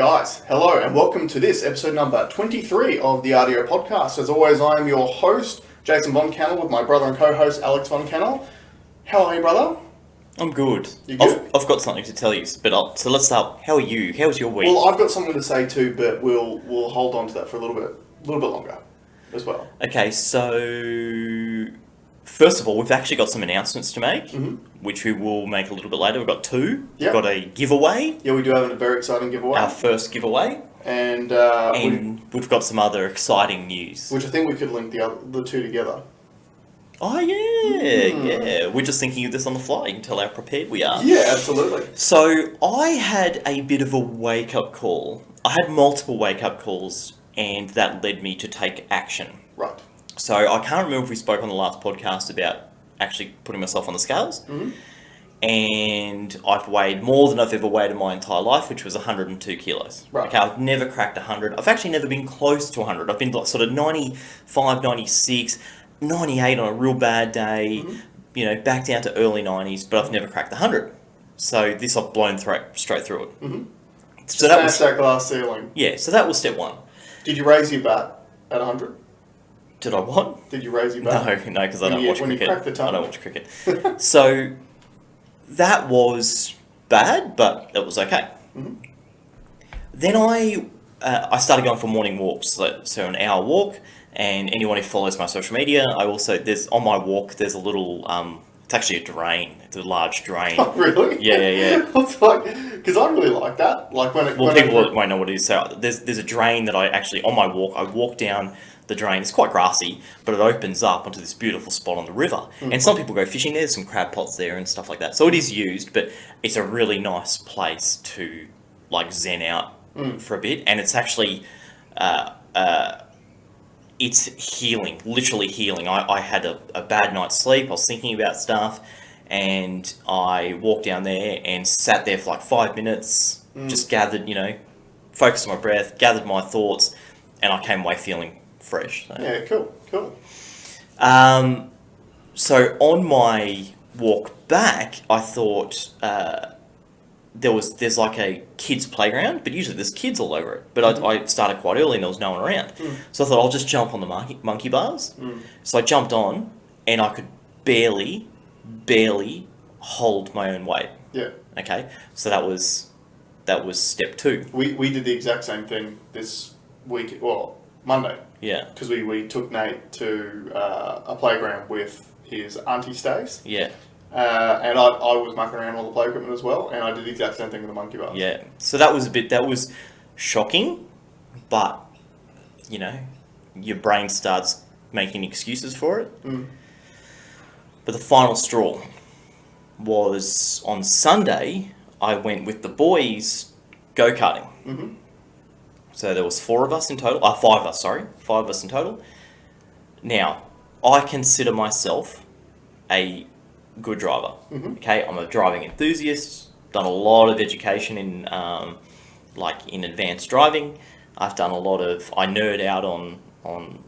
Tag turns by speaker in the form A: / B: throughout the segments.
A: Guys, hello and welcome to this episode number 23 of the RDO Podcast. As always, I am your host, Jason Von Cannell, with my brother and co-host, Alex Von Cannell. How are you, brother?
B: I'm good.
A: You good?
B: I've got something to tell you, so let's start. How are you? How was your week?
A: Well, I've got something to say too, but we'll hold on to that for a little bit longer as well.
B: Okay, so first of all, we've actually got some announcements to make, which we will make a little bit later. We've got two.
A: Yep.
B: We've got a giveaway.
A: Yeah, we do have a very exciting giveaway.
B: Our first giveaway.
A: And
B: we've got some other exciting news.
A: Which I think we could link the two together.
B: Oh, yeah. We're just thinking of this on the fly. You can tell how prepared we are.
A: Yeah, absolutely.
B: So, I had a bit of a wake-up call. I had multiple wake-up calls, and that led me to take action.
A: Right.
B: So, I can't remember if we spoke on the last podcast about actually putting myself on the scales.
A: Mm-hmm.
B: And I've weighed more than I've ever weighed in my entire life, which was 102 kilos.
A: Right.
B: Okay, I've never cracked 100. I've actually never been close to 100. I've been like sort of 95, 96... 98 on a real bad day, back down to early 90s, but I've never cracked 100. So this I've blown straight through it.
A: Mm-hmm.
B: So that was
A: that glass ceiling.
B: Yeah, so that was step one.
A: Did you raise your bat at 100?
B: Did I what?
A: Did you raise your bat?
B: No, because I don't watch cricket.
A: When you crack the tongue?
B: I don't watch cricket. So that was bad, but it was okay.
A: Mm-hmm.
B: Then I started going for morning walks, so an hour walk. And anyone who follows my social media, on my walk, there's a little, it's actually a drain. It's a large drain.
A: Oh, really?
B: Yeah.
A: It's like, because I really like that. Like
B: People won't know what it is. So there's a drain that on my walk, I walk down the drain. It's quite grassy, but it opens up onto this beautiful spot on the river. Mm. And some people go fishing there. There's some crab pots there and stuff like that. So it is used, but it's a really nice place to, like, zen out for a bit. And it's actually... it's healing, literally healing. I had a bad night's sleep. I was thinking about stuff, and I walked down there and sat there for like 5 minutes, just gathered, focused on my breath, gathered my thoughts, and I came away feeling fresh. So.
A: Yeah, cool.
B: So on my walk back, I thought there's like a kids playground, but usually there's kids all over it. But I started quite early and there was no one around. So I thought I'll just jump on the monkey bars. So I jumped on and I could barely hold my own weight.
A: Yeah.
B: Okay. So that was step two.
A: We did the exact same thing this week, well, Monday.
B: Yeah.
A: Because we took Nate to a playground with his auntie Stace.
B: Yeah.
A: And I was mucking around all the play equipment as well, and I did the exact same thing with the monkey bars.
B: Yeah. So that was shocking, but, your brain starts making excuses for it. But the final straw was on Sunday, I went with the boys go-karting. Mm-hmm. So there was 5 of us in total. Now, I consider myself a good driver. Okay, I'm a driving enthusiast, done a lot of education in in advanced driving. I've done I nerd out on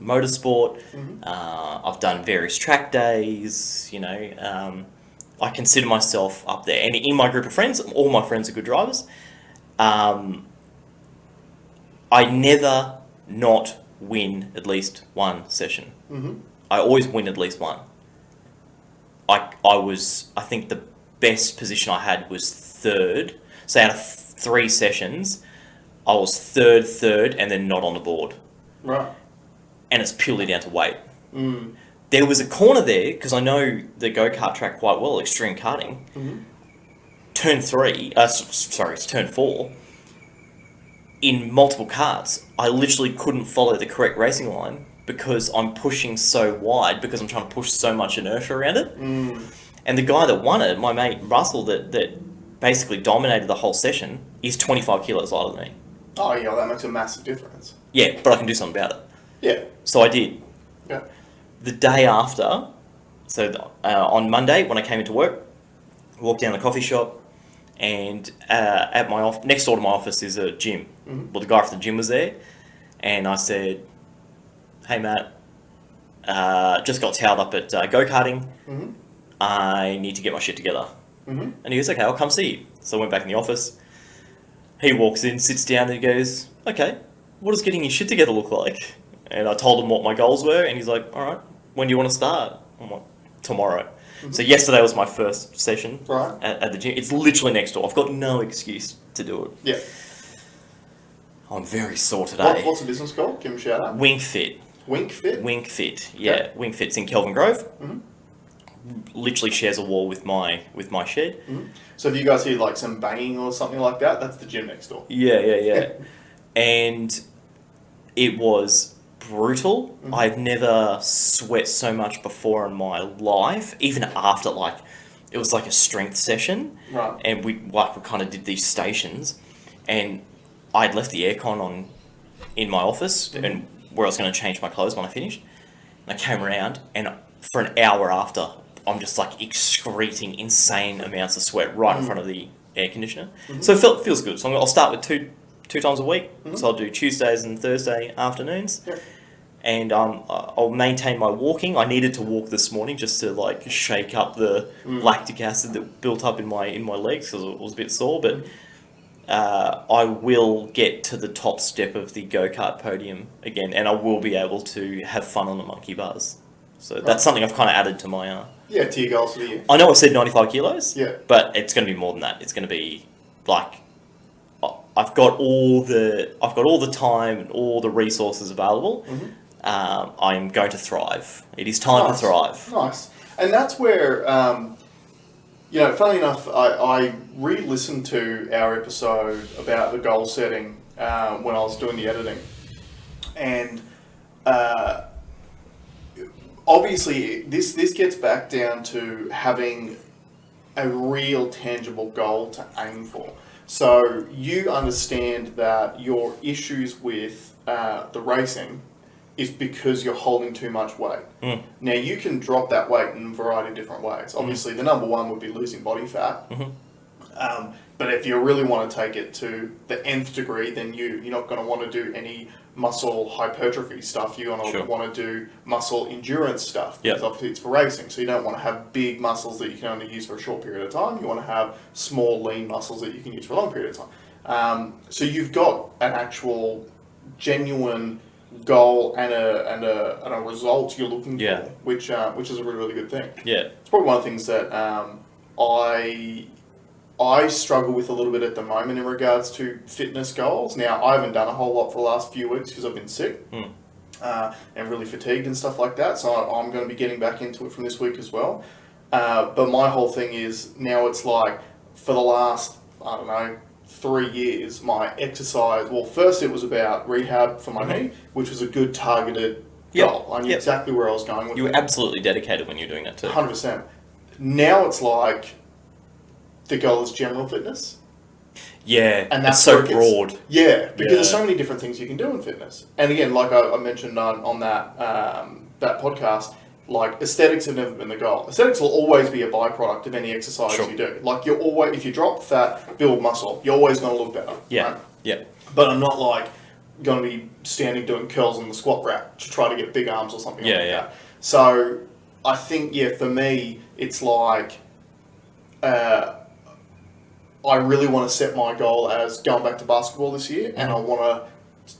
B: motorsport. I've done various track days, I consider myself up there. And in my group of friends, all my friends are good drivers. I never not win at least one session. I always win at least one. I think the best position I had was third. So out of 3 sessions, I was third, and then not on the board.
A: Right.
B: And it's purely down to weight. There was a corner there, because I know the go-kart track quite well, extreme karting. It's turn 4. In multiple karts, I literally couldn't follow the correct racing line, because I'm pushing so wide, because I'm trying to push so much inertia around it. And the guy that won it, my mate Russell, that basically dominated the whole session, is 25 kilos lighter than me.
A: Oh yeah, that makes a massive difference.
B: Yeah, but I can do something about it.
A: Yeah.
B: So I did.
A: Yeah.
B: The day after, on Monday when I came into work, I walked down the coffee shop, and at next door to my office is a gym. Well, the guy from the gym was there, and I said, "Hey Matt, just got towed up at go-karting. I need to get my shit together." And he goes, "Okay, I'll come see you." So I went back in the office, He walks in, sits down, and he goes, "Okay, what does getting your shit together look like?" And I told him what my goals were, and he's like, "All right, when do you want to start?" I'm like, "Tomorrow." Mm-hmm. So yesterday was my first session at the gym. It's literally next door. I've got no excuse to do it.
A: Yeah.
B: I'm very sore today.
A: What's the business called? Give him a shout out.
B: Wink Fit.
A: Wink Fit?
B: Wink Fit, yeah. Okay. Wink Fit's in Kelvin Grove.
A: Mm-hmm.
B: Literally shares a wall with my shed.
A: Mm-hmm. So if you guys hear like some banging or something like that, that's the gym next door.
B: Yeah. And it was brutal. Mm-hmm. I've never sweat so much before in my life, even after it was like a strength session.
A: Right.
B: And we kind of did these stations, and I'd left the aircon on in my office, mm-hmm. and where I was going to change my clothes when I finished. And I came around, and for an hour after, I'm just excreting insane amounts of sweat right in front of the air conditioner. Mm-hmm. So it feels good. So I'll start with two times a week. Mm-hmm. So I'll do Tuesdays and Thursday afternoons. Yep. And I'll maintain my walking. I needed to walk this morning just to shake up the lactic acid that built up in my legs because it was a bit sore. But I will get to the top step of the go-kart podium again, and I will be able to have fun on the monkey bars. So that's something I've kind of added to my...
A: to your goals for the year.
B: I know I said 95 kilos,
A: yeah,
B: but it's going to be more than that. It's going to be I've got all the time and all the resources available. Mm-hmm. I'm going to thrive. It is time to thrive.
A: Nice. And that's where... funny enough, I re-listened to our episode about the goal setting when I was doing the editing. And obviously, this gets back down to having a real tangible goal to aim for. So you understand that your issues with the racing is because you're holding too much weight. Mm. Now, you can drop that weight in a variety of different ways. Obviously, the number one would be losing body fat. Mm-hmm. But if you really want to take it to the nth degree, then you're not going to want to do any muscle hypertrophy stuff. You're going to want to do muscle endurance stuff. Because obviously it's for racing. So you don't want to have big muscles that you can only use for a short period of time. You want to have small, lean muscles that you can use for a long period of time. So you've got an actual genuine goal and a result you're looking for, which is a really, really good thing. Yeah, it's probably one of the things that I struggle with a little bit at the moment in regards to fitness goals. Now, I haven't done a whole lot for the last few weeks because I've been sick and really fatigued and stuff like that. So I'm going to be getting back into it from this week as well. But my whole thing is now it's for the last 3 years, my exercise, first it was about rehab for my knee, which was a good targeted goal. I knew exactly where I was going with it.
B: You were absolutely dedicated when you were doing that too.
A: 100%. Now it's the goal is general fitness.
B: Yeah, and that's so broad.
A: Because there's so many different things you can do in fitness. And again, like I mentioned on that podcast, aesthetics have never been the goal. Aesthetics will always be a byproduct of any exercise you do. You're always, if you drop fat, build muscle, you're always going to look better.
B: Yeah.
A: Right?
B: Yeah.
A: But I'm not going to be standing doing curls on the squat rack to try to get big arms or something like that. So I think, for me, it's I really want to set my goal as going back to basketball this year, and I want to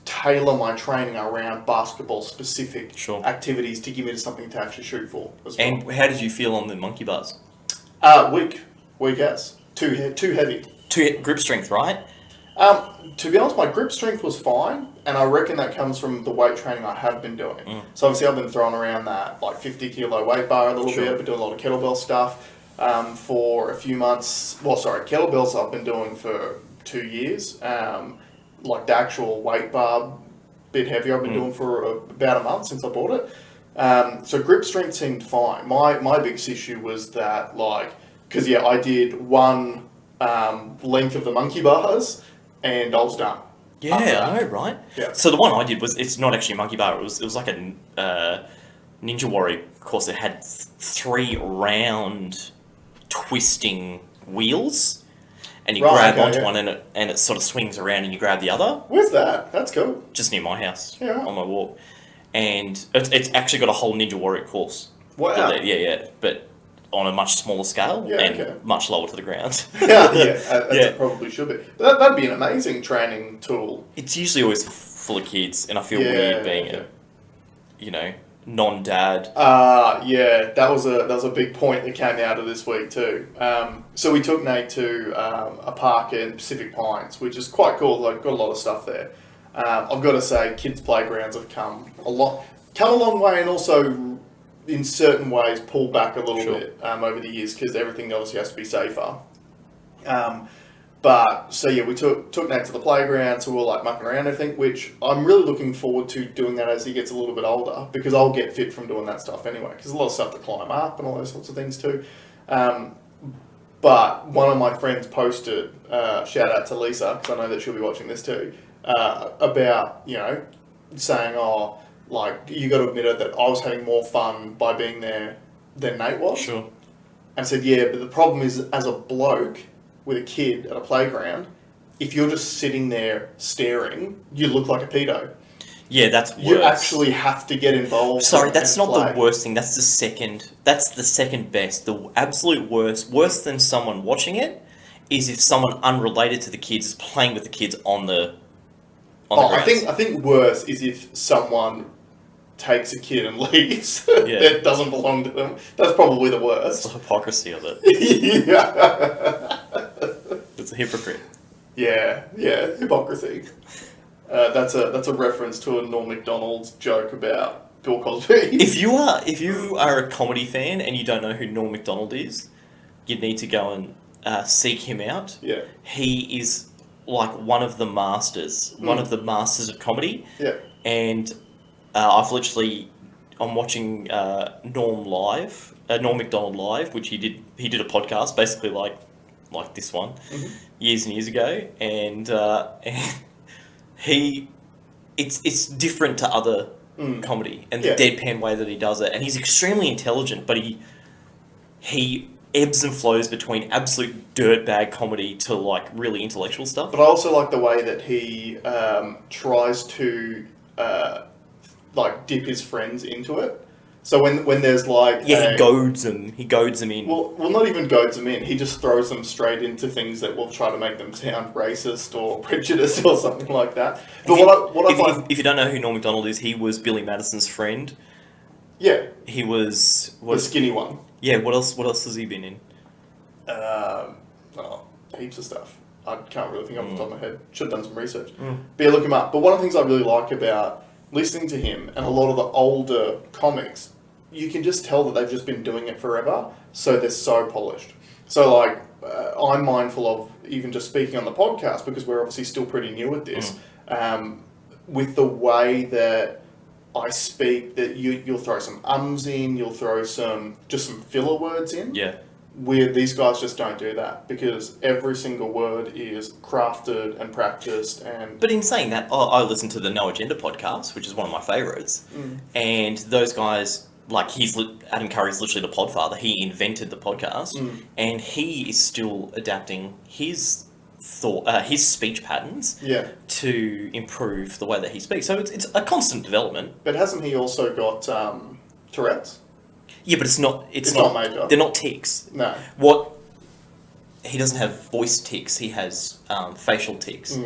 A: tailor my training around basketball-specific activities to give me something to actually shoot for as well.
B: And how did you feel on the monkey bars?
A: Weak as. Too heavy.
B: Grip strength, right?
A: To be honest, my grip strength was fine, and I reckon that comes from the weight training I have been doing. So obviously I've been throwing around that 50 kilo weight bar a little bit. I've been doing a lot of kettlebell stuff. For a few months, kettlebells I've been doing for 2 years. The actual weight bar, bit heavier, I've been doing for about a month since I bought it. So grip strength seemed fine. My biggest issue was that, because I did one length of the monkey bars, and I was done.
B: Yeah, I know, right?
A: Yeah.
B: So the one I did it's not actually a monkey bar. It was like a Ninja Warrior course that had 3 round twisting wheels, and you grab onto one and it sort of swings around and you grab the other.
A: Where's that? That's cool.
B: Just near my house, on my walk. And it's actually got a whole Ninja Warrior course.
A: Wow.
B: Yeah. But on a much smaller scale and much lower to the ground.
A: It probably should be. But that'd be an amazing training tool.
B: It's usually always full of kids, and I feel weird being a non-dad.
A: That was a big point that came out of this week too. So we took Nate to a park in Pacific Pines, which is quite cool. Like, got a lot of stuff there. I've got to say, kids' playgrounds have come a long way, and also in certain ways pulled back a little bit over the years because everything obviously has to be safer. We took Nate to the playground, so we were like mucking around and everything, which I'm really looking forward to doing that as he gets a little bit older, because I'll get fit from doing that stuff anyway, because there's a lot of stuff to climb up and all those sorts of things too. But one of my friends posted, shout out to Lisa, because I know that she'll be watching this too, about, saying, you got to admit it, that I was having more fun by being there than Nate was.
B: Sure.
A: And said, but the problem is, as a bloke with a kid at a playground, if you're just sitting there staring, you look like a pedo.
B: Yeah, that's worse.
A: You actually have to get involved.
B: Sorry, that's not the worst thing. That's the second best. The absolute worse than someone watching it, is if someone unrelated to the kids is playing with the kids on the grounds.
A: I think worse is if someone takes a kid and leaves that doesn't belong to them. That's probably the worst.
B: It's the hypocrisy of it. It's a hypocrite.
A: Yeah, hypocrisy. That's a reference to a Norm Macdonald's joke about Bill Cosby. If
B: you are a comedy fan and you don't know who Norm Macdonald is, you need to go and seek him out.
A: Yeah.
B: He is like one of the masters of comedy.
A: Yeah.
B: And I'm watching Norm Macdonald live, which he did a podcast basically like this one, years and years ago, and it's different to other comedy and the deadpan way that he does it, and he's extremely intelligent, but he ebbs and flows between absolute dirtbag comedy to like really intellectual stuff.
A: But I also like the way that he tries to dip his friends into it. So when there's
B: he goads them in.
A: Well, not even goads them in. He just throws them straight into things that will try to make them sound racist or prejudiced or something like that. But
B: if you don't know who Norm Macdonald is, he was Billy Madison's friend.
A: Yeah.
B: He was
A: the skinny one.
B: Yeah. What else has he been in?
A: Heaps of stuff. I can't really think off the top of my head. Should have done some research. But look him up. But one of the things I really like about listening to him and a lot of the older comics, you can just tell that they've just been doing it forever, so they're so polished. So I'm mindful of even just speaking on the podcast, because we're obviously still pretty new at this, with the way that I speak, that you'll throw some ums in, you'll throw some filler words in.
B: Yeah.
A: Where these guys just don't do that, because every single word is crafted and practiced.
B: But in saying that, I listen to the No Agenda podcast, which is one of my favourites, and those guys, Adam Curry's literally the podfather. He invented the podcast, and he is still adapting his speech patterns to improve the way that he speaks. So it's a constant development.
A: But hasn't he also got Tourette's?
B: Yeah, but it's not
A: major.
B: They're not tics.
A: No.
B: He doesn't have voice tics. He has facial tics.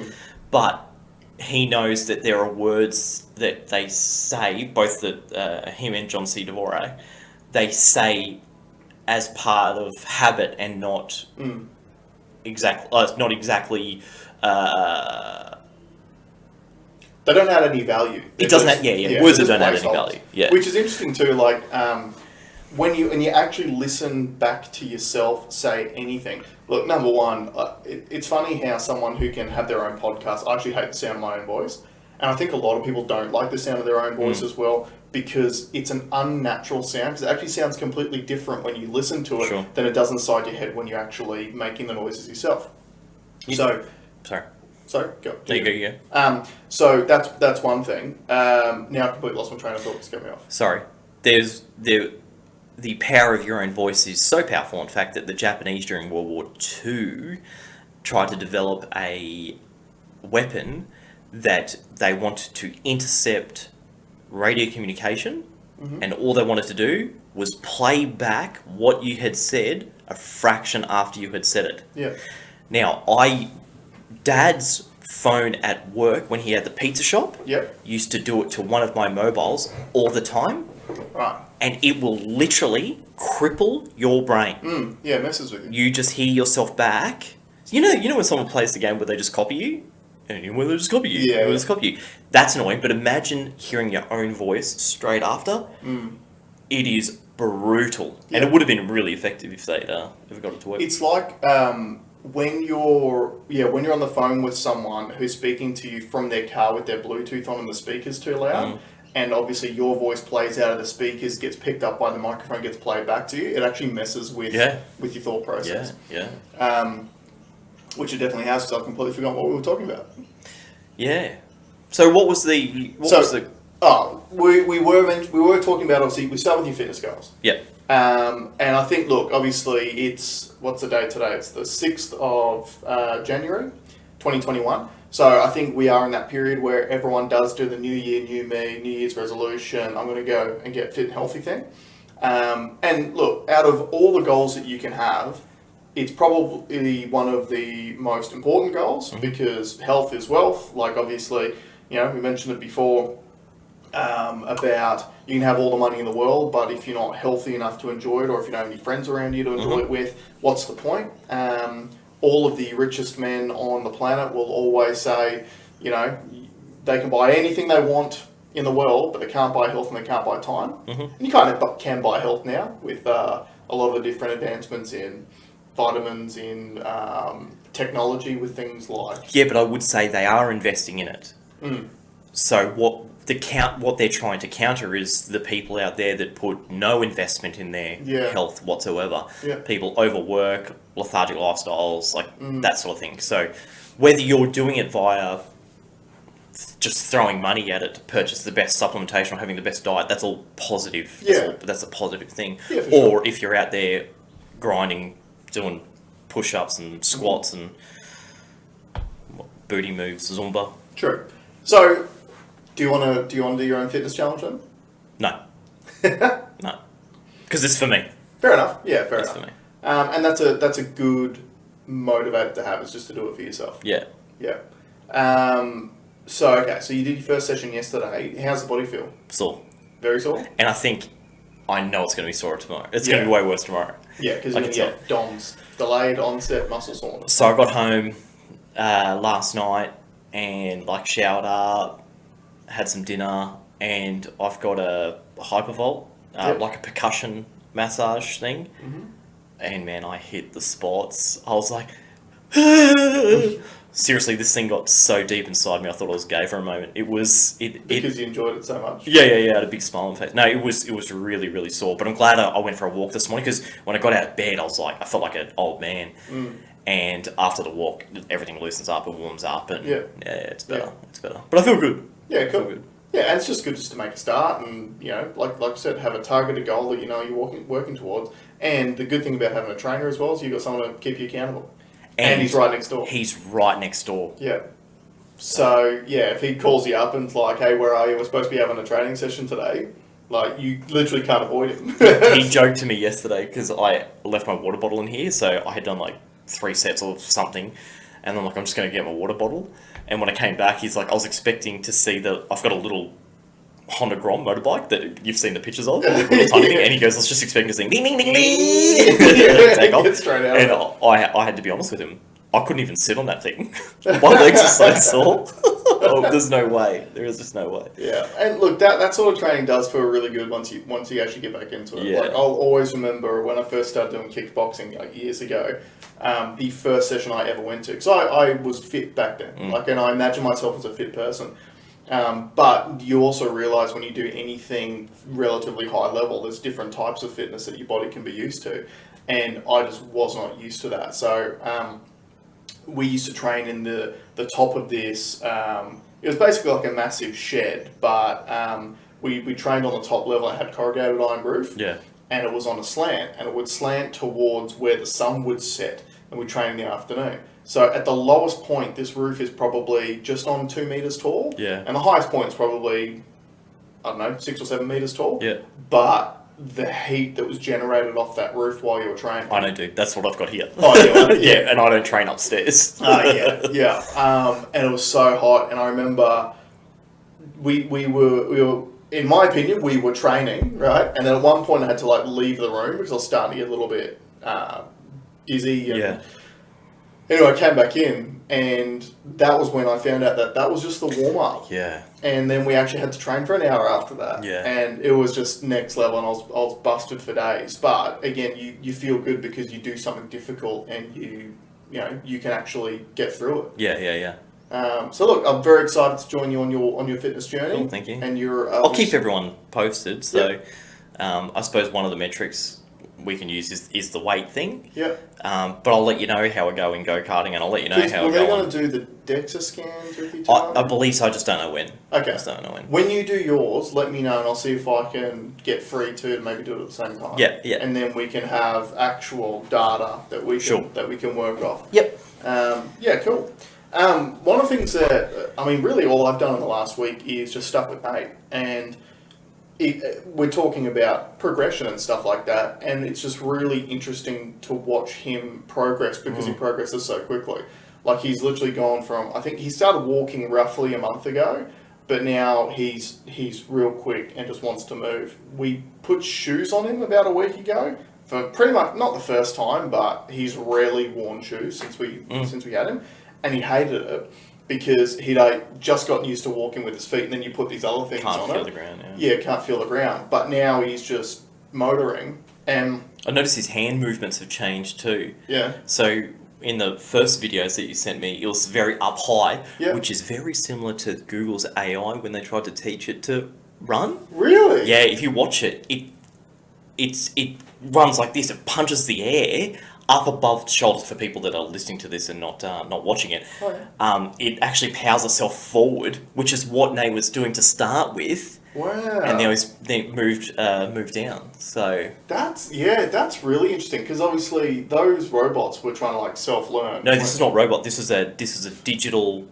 B: But he knows that there are words that they say, both him and John C. Dvorak, they say as part of habit and not exactly.
A: They don't add any value.
B: It doesn't. Words that don't add any value. Yeah.
A: Which is interesting too. When you actually listen back to yourself say anything. Look, number one, it's funny how someone who can have their own podcast, I actually hate the sound of my own voice. And I think a lot of people don't like the sound of their own voice as well, because it's an unnatural sound. Because it actually sounds completely different when you listen to it than it does inside your head when you're actually making the noises yourself. Sorry, go.
B: There you go.
A: So that's one thing. Now I completely lost my train of thought. Just get me off.
B: Sorry. The power of your own voice is so powerful, in fact, that the Japanese during World War II tried to develop a weapon that they wanted to intercept radio communication, and all they wanted to do was play back what you had said a fraction after you had said it.
A: Yeah.
B: Now, Dad's phone at work when he had the pizza shop used to do it to one of my mobiles all the time.
A: Right.
B: And it will literally cripple your brain.
A: Yeah, it messes with you.
B: You just hear yourself back. You know when someone plays the game where they just copy you? And when they just copy you.
A: Yeah.
B: They just copy you. That's annoying, but imagine hearing your own voice straight after. It is brutal.
A: Yeah.
B: And it would have been really effective if they'd ever got it to work.
A: It's like when you're on the phone with someone who's speaking to you from their car with their Bluetooth on and the speaker's too loud, and obviously your voice plays out of the speakers, gets picked up by the microphone, gets played back to you. It actually messes with your thought process.
B: Yeah.
A: Which it definitely has, because I completely forgot what we were talking about.
B: Yeah. So what was the...
A: we were talking about, obviously, we start with your fitness goals.
B: Yeah.
A: And I think, look, obviously it's, what's the date today? It's the 6th of January, 2021. So I think we are in that period where everyone does do the New Year, New Me, New Year's resolution, I'm going to go and get fit and healthy thing. And look, out of all the goals that you can have, it's probably one of the most important goals because health is wealth. Like, obviously, we mentioned it before about you can have all the money in the world, but if you're not healthy enough to enjoy it, or if you don't have any friends around you to enjoy it with, what's the point? All of the richest men on the planet will always say, they can buy anything they want in the world, but they can't buy health and they can't buy time. And you kind of can buy health now with a lot of the different advancements in vitamins, in technology with things like...
B: Yeah, but I would say they are investing in it. So what they're trying to counter is the people out there that put no investment in their health whatsoever.
A: Yeah.
B: People overwork, lethargic lifestyles, that sort of thing. So whether you're doing it via just throwing money at it to purchase the best supplementation or having the best diet, that's all positive. That's a positive thing.
A: Yeah, for
B: or
A: sure.
B: if you're out there grinding, doing push-ups and squats and booty moves, Zumba.
A: True. So, do you want to do your own fitness challenge then?
B: No. No. Because it's for me.
A: Fair enough. Yeah, fair
B: It's
A: enough.
B: for me.
A: And that's a good motivator to have, is just to do it for yourself.
B: Yeah.
A: Yeah. So you did your first session yesterday. How's the body feel?
B: Sore.
A: Very sore?
B: And I know it's going to be sore tomorrow. It's going to be way worse tomorrow.
A: Yeah, because you're going to get DOMS, delayed onset muscle soreness.
B: So I got home last night and showered up, had some dinner, and I've got a hypervolt, like a percussion massage thing. And man, I hit the spots. I was like, seriously, this thing got so deep inside me. I thought I was gay for a moment. Because
A: you enjoyed it so much.
B: Yeah. I had a big smile on my face. No, it was really, really sore. But I'm glad I went for a walk this morning, because when I got out of bed, I felt like an old man. And after the walk, everything loosens up and warms up, and it's better.
A: Yeah.
B: It's better. But I feel good.
A: Yeah, cool.
B: I feel good.
A: Yeah, and it's just good just to make a start, and like I said, have a targeted goal that you're working towards. And the good thing about having a trainer as well is you've got someone to keep you accountable. And he's right next door.
B: He's right next door.
A: Yeah. So, if he calls you up and it's like, hey, where are you? We're supposed to be having a training session today. You literally can't avoid him.
B: He joked to me yesterday because I left my water bottle in here, so I had done 3 sets of something, and I'm just going to get my water bottle. And when I came back, he's like, I was expecting to see that I've got a little Honda Grom motorbike that you've seen the pictures of, little tiny thing, and he goes, I was just expecting to see ding ding ding ding take off.
A: Get straight out.
B: And I had to be honest with him. I couldn't even sit on that thing. My legs are so sore. There's no way. There is just no way.
A: Yeah, and look, that sort of training does feel really good once you actually get back into it.
B: Yeah.
A: I'll always remember when I first started doing kickboxing years ago, the first session I ever went to, because I was fit back then, and I imagine myself as a fit person. But you also realise when you do anything relatively high level, there's different types of fitness that your body can be used to, and I just was not used to that. So we used to train in the top of this. It was basically like a massive shed, but we trained on the top level. It had corrugated iron roof, and it was on a slant, and it would slant towards where the sun would set, and we trained in the afternoon. So at the lowest point, this roof is probably just on 2 meters tall, and the highest point is probably, I don't know, 6 or 7 meters tall.
B: Yeah.
A: But the heat that was generated off that roof while you were training.
B: I don't do. That's what I've got here.
A: Oh, yeah.
B: Yeah, and I don't train upstairs.
A: Yeah. And it was so hot, and I remember we were, in my opinion, we were training, right? And then at one point I had to like leave the room because I was starting to get a little bit dizzy. And anyway, I came back in, and that was when I found out that was just the warm-up.
B: Yeah.
A: And then we actually had to train for an hour after that.
B: Yeah.
A: And it was just next level, and I was busted for days. But again, you feel good because you do something difficult, and you can actually get through it.
B: Yeah.
A: So look, I'm very excited to join you on your fitness journey.
B: Cool, thank you.
A: And
B: I'll keep everyone posted. So, I suppose one of the metrics we can use is the weight thing.
A: Yeah.
B: But I'll let you know how I go in go-karting, and I'll let you know how I go.
A: Are they going to do the DEXA scans with you tomorrow?
B: I believe so. I just don't know when.
A: Okay.
B: I just don't know when.
A: When you do yours, let me know, and I'll see if I can get free too to maybe do it at the same time.
B: Yeah.
A: And then we can have actual data that we can work off.
B: Yep.
A: Yeah, cool. One of the things that, really all I've done in the last week is just stuff with Nate, and we're talking about progression and stuff like that, and it's just really interesting to watch him progress because he progresses so quickly. Like, he's literally gone from, I think he started walking roughly a month ago, but now he's real quick and just wants to move. We put shoes on him about a week ago, for pretty much, not the first time, but he's rarely worn shoes since we had him, and he hated it. Because he'd just gotten used to walking with his feet, and then you put these other things on it.
B: Can't feel the ground,
A: can't feel the ground. But now he's just motoring. And
B: I noticed his hand movements have changed too.
A: Yeah.
B: So in the first videos that you sent me, it was very up high,
A: yeah.
B: which is very similar to Google's AI when they tried to teach it to run.
A: Really?
B: Yeah, if you watch it, it runs like this. It punches the air up above the shoulders for people that are listening to this and not watching it.
A: Oh, yeah.
B: It actually powers itself forward, which is what Nate was doing to start with.
A: Wow.
B: And now he's moved down. So
A: that's really interesting, because obviously those robots were trying to like self-learn.
B: No, this is not robot. This is a digital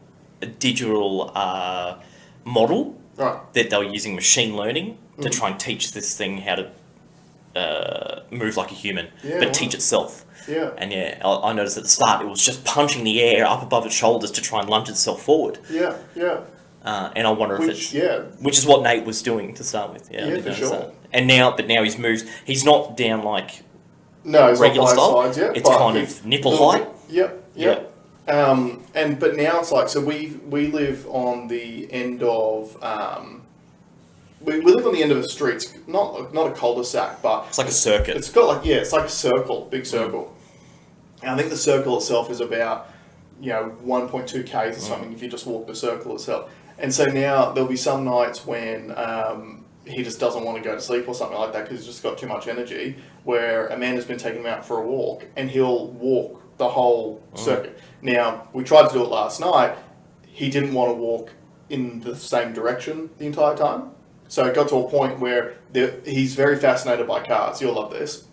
B: model.
A: Right.
B: That they were using machine learning to try and teach this thing how to move like a human, but teach itself.
A: Yeah.
B: And I noticed at the start it was just punching the air up above its shoulders to try and lunge itself forward.
A: Yeah.
B: And I wonder if it's...
A: Yeah.
B: Which is what Nate was doing to start with.
A: Yeah, for sure.
B: And now he's moved... He's not down like...
A: No, it's
B: regular
A: not
B: style.
A: Sides yet,
B: it's kind of nipple height.
A: Yep. But now it's like, so we live on the end of... We live on the end of a street. It's not a cul-de-sac, but...
B: It's like a circuit.
A: It's got like... Yeah, it's like a circle, big circle. And I think the circle itself is about, 1.2 k's or something if you just walk the circle itself. And so now there'll be some nights when he just doesn't want to go to sleep or something like that because he's just got too much energy, where Amanda's been taking him out for a walk and he'll walk the whole circuit. Now, we tried to do it last night. He didn't want to walk in the same direction the entire time. So it got to a point where he's very fascinated by cars. You'll love this.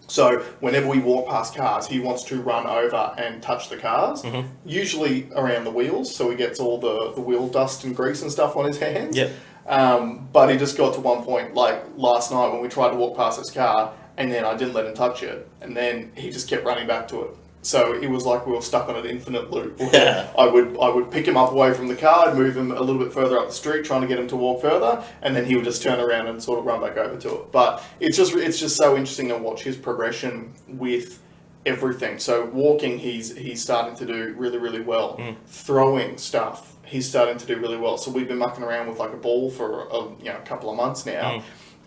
A: So whenever we walk past cars, he wants to run over and touch the cars, usually around the wheels, so he gets all the wheel dust and grease and stuff on his hands.
B: Yep.
A: But he just got to one point, like last night when we tried to walk past his car, and then I didn't let him touch it, and then he just kept running back to it. So it was like we were stuck on an infinite loop.
B: Yeah.
A: I would pick him up away from the car, and move him a little bit further up the street, trying to get him to walk further, and then he would just turn around and sort of run back over to it. But it's just so interesting to watch his progression with everything. So walking, he's starting to do really, really well. Throwing stuff, he's starting to do really well. So we've been mucking around with like a ball for a couple of months now.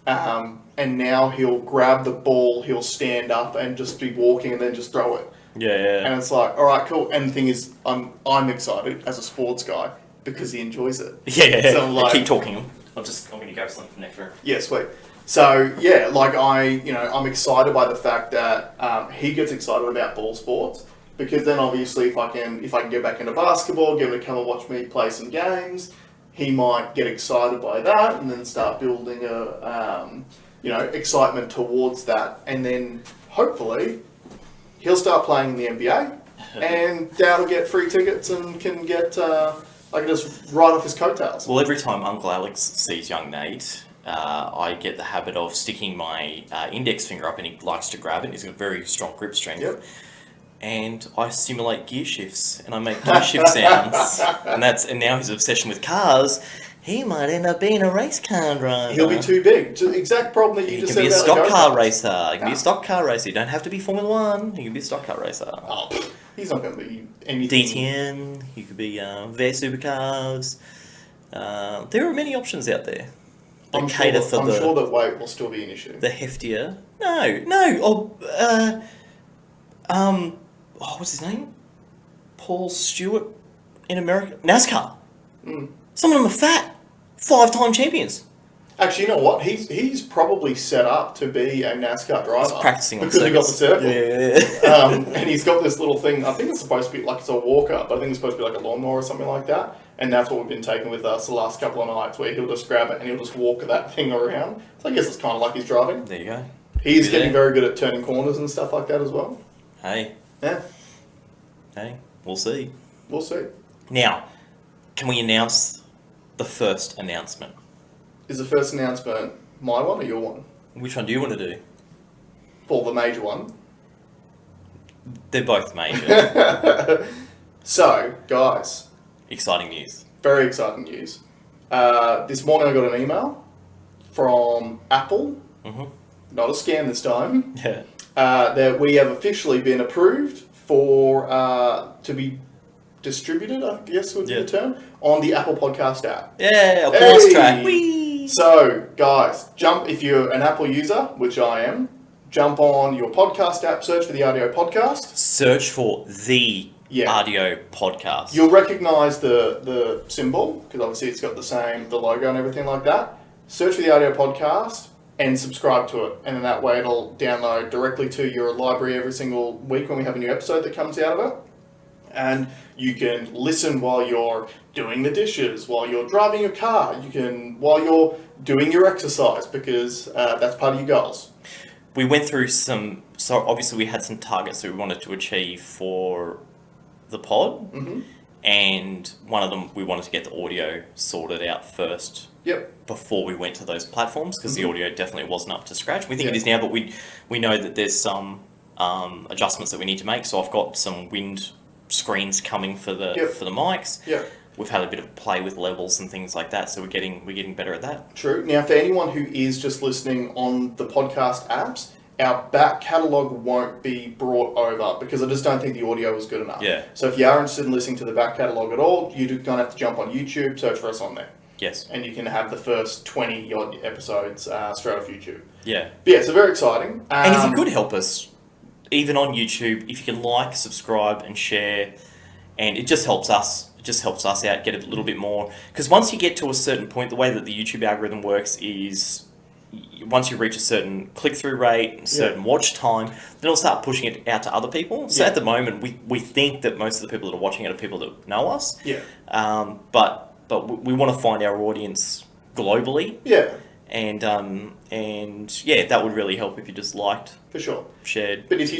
A: And now he'll grab the ball, he'll stand up and just be walking and then just throw it.
B: Yeah.
A: And it's like, all right, cool. And the thing is, I'm excited as a sports guy because he enjoys it.
B: Yeah.
A: So like,
B: keep talking. I'm going to go something for next room.
A: Yeah, sweet. So yeah, like I'm excited by the fact that he gets excited about ball sports, because then obviously if I can get back into basketball, get him to come and watch me play some games, he might get excited by that and then start building excitement towards that, and then hopefully he'll start playing in the NBA, and Dad will get free tickets and can get I can just ride off his coattails.
B: Well, every time Uncle Alex sees young Nate, I get the habit of sticking my index finger up, and he likes to grab it. He's got very strong grip strength.
A: Yep.
B: And I simulate gear shifts, and I make gear shift sounds. And now his obsession with cars, he might end up being a race car driver.
A: He'll be too big. The exact problem that you just said about
B: He can be a stock car racer. He can be a stock car racer. You don't have to be Formula 1. He can be a stock car racer.
A: Oh, he's not going to be anything.
B: DTM. He could be VAIR supercars. There are many options out there.
A: I'm sure that weight will still be an issue.
B: The heftier. No. What's his name? Paul Stewart in America. NASCAR. Some of them are fat. 5-time champions.
A: Actually, you know what? He's probably set up to be a NASCAR driver.
B: He's practicing on
A: because he got the circle.
B: Yeah.
A: And he's got this little thing. I think it's supposed to be like it's a walker, but I think it's supposed to be like a lawnmower or something like that. And that's what we've been taking with us the last couple of nights, where he'll just grab it and he'll just walk that thing around. So I guess it's kind of like he's driving.
B: There you go.
A: He's getting very good at turning corners and stuff like that as well.
B: Hey.
A: Yeah.
B: Hey. We'll see.
A: We'll see.
B: Now, can we announce the first announcement?
A: Is the first announcement my one or your one?
B: Which one do you want to do?
A: Well, the major one.
B: They're both major.
A: So, guys.
B: Exciting news.
A: Very exciting news. This morning I got an email from Apple. Mm-hmm. Not a scam this time.
B: Yeah.
A: That we have officially been approved for to be distributed, I guess would be the term, on the Apple Podcast app.
B: Yeah, applause track. Whee!
A: So, guys, if you're an Apple user, which I am, jump on your podcast app, search for the RDO Podcast.
B: Search for the RDO Podcast.
A: You'll recognise the symbol, because obviously it's got the logo and everything like that. Search for the RDO Podcast and subscribe to it. And then that way it'll download directly to your library every single week when we have a new episode that comes out of it. And you can listen while you're doing the dishes, while you're driving your car, while you're doing your exercise, because that's part of your goals.
B: We went through so obviously we had some targets that we wanted to achieve for the pod. Mm-hmm. And one of them, we wanted to get the audio sorted out first.
A: Yep.
B: Before we went to those platforms, because the audio definitely wasn't up to scratch. We think it is now, but we know that there's some adjustments that we need to make. So I've got some wind screens coming for the mics.
A: Yeah.
B: We've had a bit of play with levels and things like that, so we're getting better at that.
A: True. Now, for anyone who is just listening on the podcast apps, our back catalogue won't be brought over because I just don't think the audio is good enough.
B: Yeah.
A: So if you are interested in listening to the back catalogue at all, you're going to have to jump on YouTube, search for us on there.
B: Yes.
A: And you can have the first 20 odd episodes straight off YouTube.
B: Yeah.
A: But yeah, so very exciting.
B: And if you could help us, even on YouTube, if you can like, subscribe and share, and it just helps us. It just helps us out, get a little bit more. Because once you get to a certain point, the way that the YouTube algorithm works is once you reach a certain click-through rate, a certain watch time, then it'll start pushing it out to other people. So at the moment, we think that most of the people that are watching it are people that know us.
A: Yeah.
B: But we want to find our audience globally.
A: Yeah.
B: And that would really help if you just liked,
A: for sure,
B: shared.
A: But if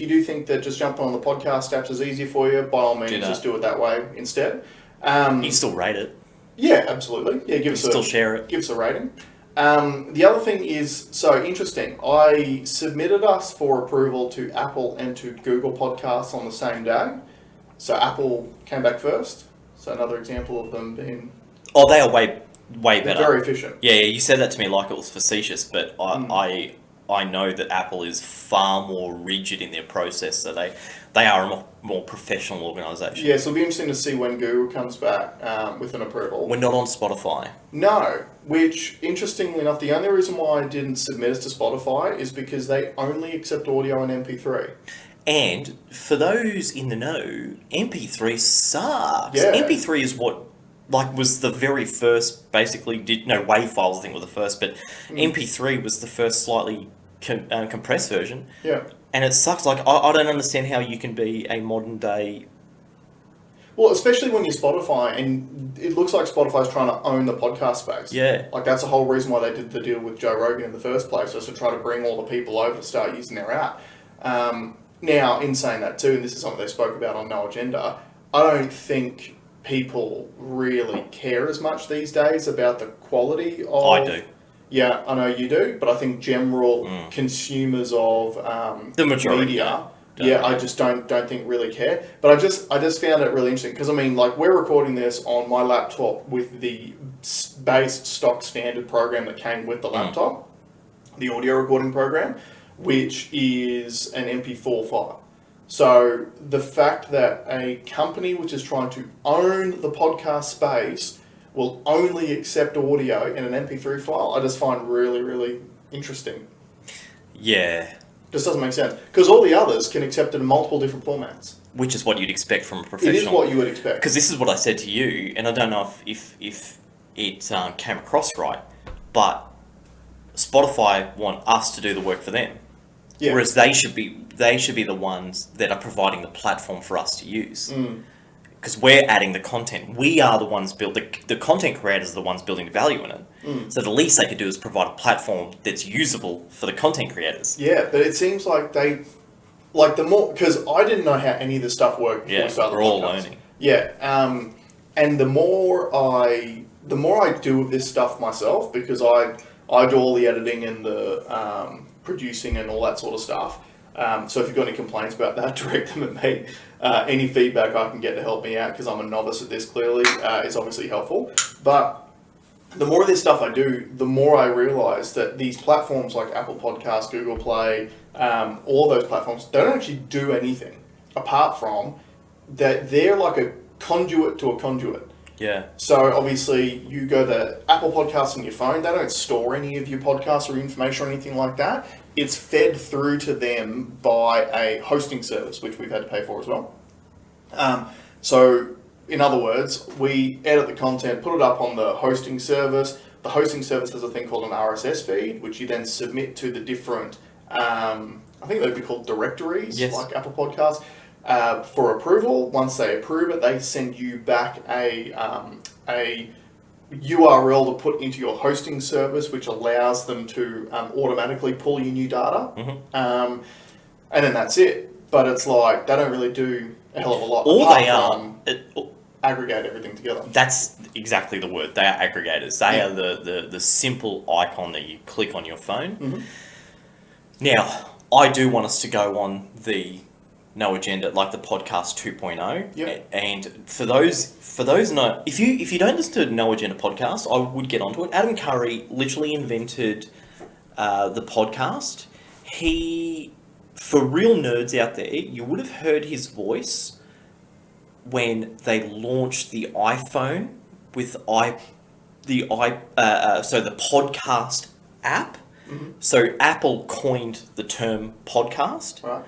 A: you do think that just jumping on the podcast apps is easier for you, by all means, just do it that way instead. You
B: can still rate it.
A: Yeah, absolutely. Yeah,
B: still share it.
A: Give us a rating. The other thing is, so interesting, I submitted us for approval to Apple and to Google Podcasts on the same day. So Apple came back first. So another example of them being...
B: Oh, they are way better.
A: Very efficient.
B: Yeah, you said that to me like it was facetious, but I know that Apple is far more rigid in their process, so they are a more professional organisation.
A: Yeah, so it'll be interesting to see when Google comes back with an approval.
B: We're not on Spotify.
A: No, which, interestingly enough, the only reason why I didn't submit us to Spotify is because they only accept audio and MP3.
B: And for those in the know, MP3 sucks.
A: Yeah.
B: MP3 is what was the very first, basically, WAV files I think were the first, but MP3 was the first slightly compressed version.
A: Yeah.
B: And it sucks. I don't understand how you can be a modern day...
A: Well, especially when you're Spotify, and it looks like Spotify's trying to own the podcast space.
B: Yeah.
A: Like, that's the whole reason why they did the deal with Joe Rogan in the first place, was to try to bring all the people over to start using their app. Now, in saying that too, and this is something they spoke about on No Agenda, I don't think people really care as much these days about the quality of...
B: I do.
A: Yeah, I know you do, but I think general consumers of
B: The majority,
A: media,
B: yeah,
A: I just don't think really care. But I just found it really interesting because I mean, like we're recording this on my laptop with the base stock standard program that came with the laptop, the audio recording program, which is an MP4 file. So the fact that a company which is trying to own the podcast space will only accept audio in an MP3 file, I just find really, really interesting.
B: Yeah.
A: Just doesn't make sense. Because all the others can accept it in multiple different formats.
B: Which is what you'd expect from a professional.
A: It is what you would expect.
B: Because this is what I said to you, and I don't know if it came across right, but Spotify want us to do the work for them. Yeah. Whereas they should be the ones that are providing the platform for us to use. Because we're adding the content. We are the ones the content creators are the ones building the value in it. So the least they could do is provide a platform that's usable for the content creators.
A: Yeah, but it seems like the more, because I didn't know how any of this stuff worked before we started the podcast.
B: We're all learning.
A: Yeah, and the more I do this stuff myself, because I do all the editing and the producing and all that sort of stuff. So if you've got any complaints about that, direct them at me. Any feedback I can get to help me out, because I'm a novice at this, clearly, is obviously helpful. But the more of this stuff I do, the more I realise that these platforms like Apple Podcasts, Google Play, all those platforms, they don't actually do anything apart from that they're like a conduit to a conduit.
B: Yeah.
A: So obviously you go to Apple Podcasts on your phone, they don't store any of your podcasts or information or anything like that. It's fed through to them by a hosting service, which we've had to pay for as well. So in other words, we edit the content, put it up on the hosting service. The hosting service has a thing called an RSS feed, which you then submit to the different, I think they'd be called directories, like Apple Podcasts, for approval. Once they approve it, they send you back a URL to put into your hosting service, which allows them to automatically pull your new data. And then that's it. But it's like, they don't really do a hell of a lot.
B: All they are...
A: aggregate everything together.
B: That's exactly the word. They are aggregators. They are the simple icon that you click on your phone. Now, I do want us to go on the No Agenda, like the podcast 2.0.
A: Yep.
B: And for those if you don't listen to No Agenda podcast, I would get onto it. Adam Curry literally invented the podcast. For real nerds out there, you would have heard his voice when they launched the iPhone with the podcast app. So Apple coined the term podcast.
A: Right.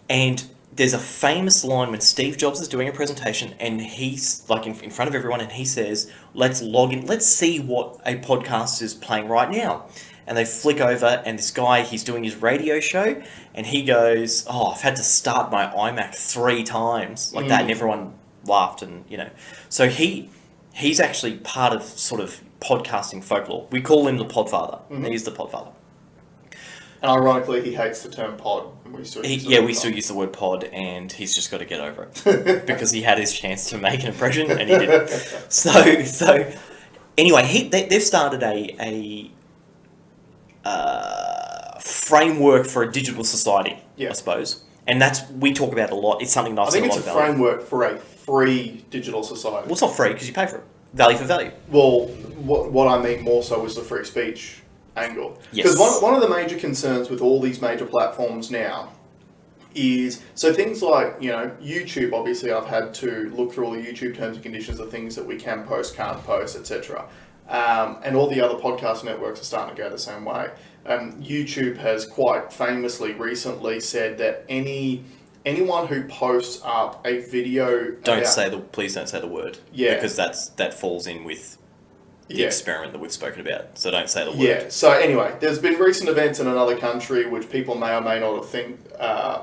B: And there's a famous line when Steve Jobs is doing a presentation and he's like in front of everyone and he says, let's log in, let's see what a podcast is playing right now. And they flick over and this guy, he's doing his radio show and he goes, I've had to start my iMac 3 times like that, and everyone laughed, and so he's actually part of sort of podcasting folklore. We call him the Podfather. He's the Podfather.
A: And ironically, he hates the term pod. We still
B: use the word pod, and he's just got to get over it because he had his chance to make an impression and he didn't. So anyway, they've started a framework for a digital society, I suppose, and we talk about it a lot. It's something that I've seen a lot of.
A: I think it's a framework for a free digital society.
B: Well, it's not free because you pay for it. Value for value.
A: Well, what I mean more so is the free speech angle. Because one of the major concerns with all these major platforms now is, so things like, YouTube, obviously I've had to look through all the YouTube terms and conditions of things that we can post, can't post, etc. And all the other podcast networks are starting to go the same way. YouTube has quite famously recently said that anyone who posts up a video...
B: Please don't say the word.
A: Yeah.
B: Because that falls in with the experiment that we've spoken about. So don't say the word.
A: Yeah. So anyway, there's been recent events in another country which people may or may not think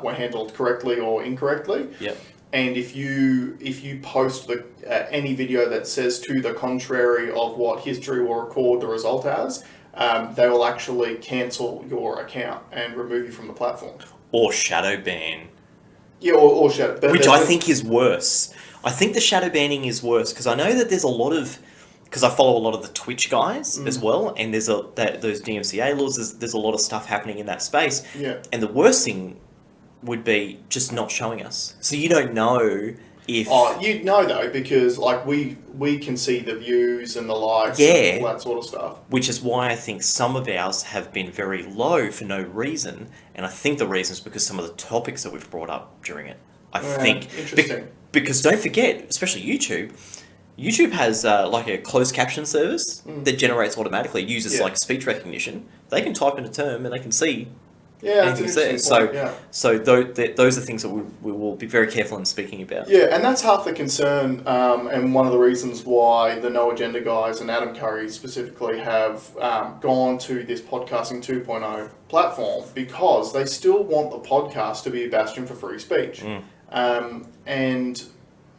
A: were handled correctly or incorrectly.
B: Yep.
A: And if you post any video that says to the contrary of what history will record the result as, they will actually cancel your account and remove you from the platform.
B: Or shadow ban.
A: Yeah, or shadow ban.
B: Which I think is worse. I think the shadow banning is worse because I know that there's a lot of because I follow a lot of the Twitch guys as well, and there's those DMCA laws. There's a lot of stuff happening in that space.
A: Yeah.
B: And the worst thing would be just not showing us, so you don't know if.
A: Oh, you'd know though, because like we can see the views and the likes,
B: Yeah.
A: and all that sort of stuff.
B: Which is why I think some of ours have been very low for no reason, and I think the reason is because some of the topics that we've brought up during it. I think
A: interesting.
B: Because don't forget, especially YouTube. YouTube has like a closed caption service that generates automatically. It uses like speech recognition. They can type in a term and they can see.
A: Yeah, that's an interesting point.
B: So those are things that we will be very careful in speaking about.
A: Yeah, and that's half the concern, and one of the reasons why the No Agenda guys and Adam Curry specifically have gone to this Podcasting 2.0 platform, because they still want the podcast to be a bastion for free speech. And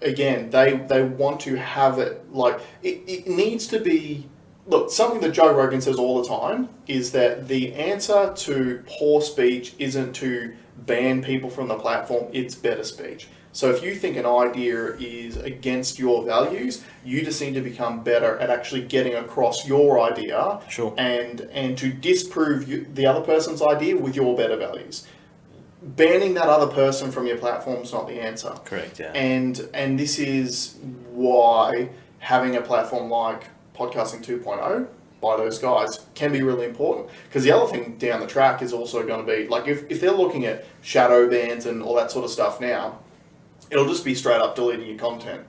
A: again, they want to have it like it needs to be. Look, something that Joe Rogan says all the time is that the answer to poor speech isn't to ban people from the platform, it's better speech. So if you think an idea is against your values, you just need to become better at actually getting across your idea.
B: Sure.
A: And to disprove the other person's idea with your better values. Banning that other person from your platform is not the answer.
B: Correct, yeah.
A: And this is why having a platform like Podcasting 2.0 by those guys can be really important, because the other thing down the track is also going to be like if they're looking at shadow bans and all that sort of stuff now, it'll just be straight up deleting your content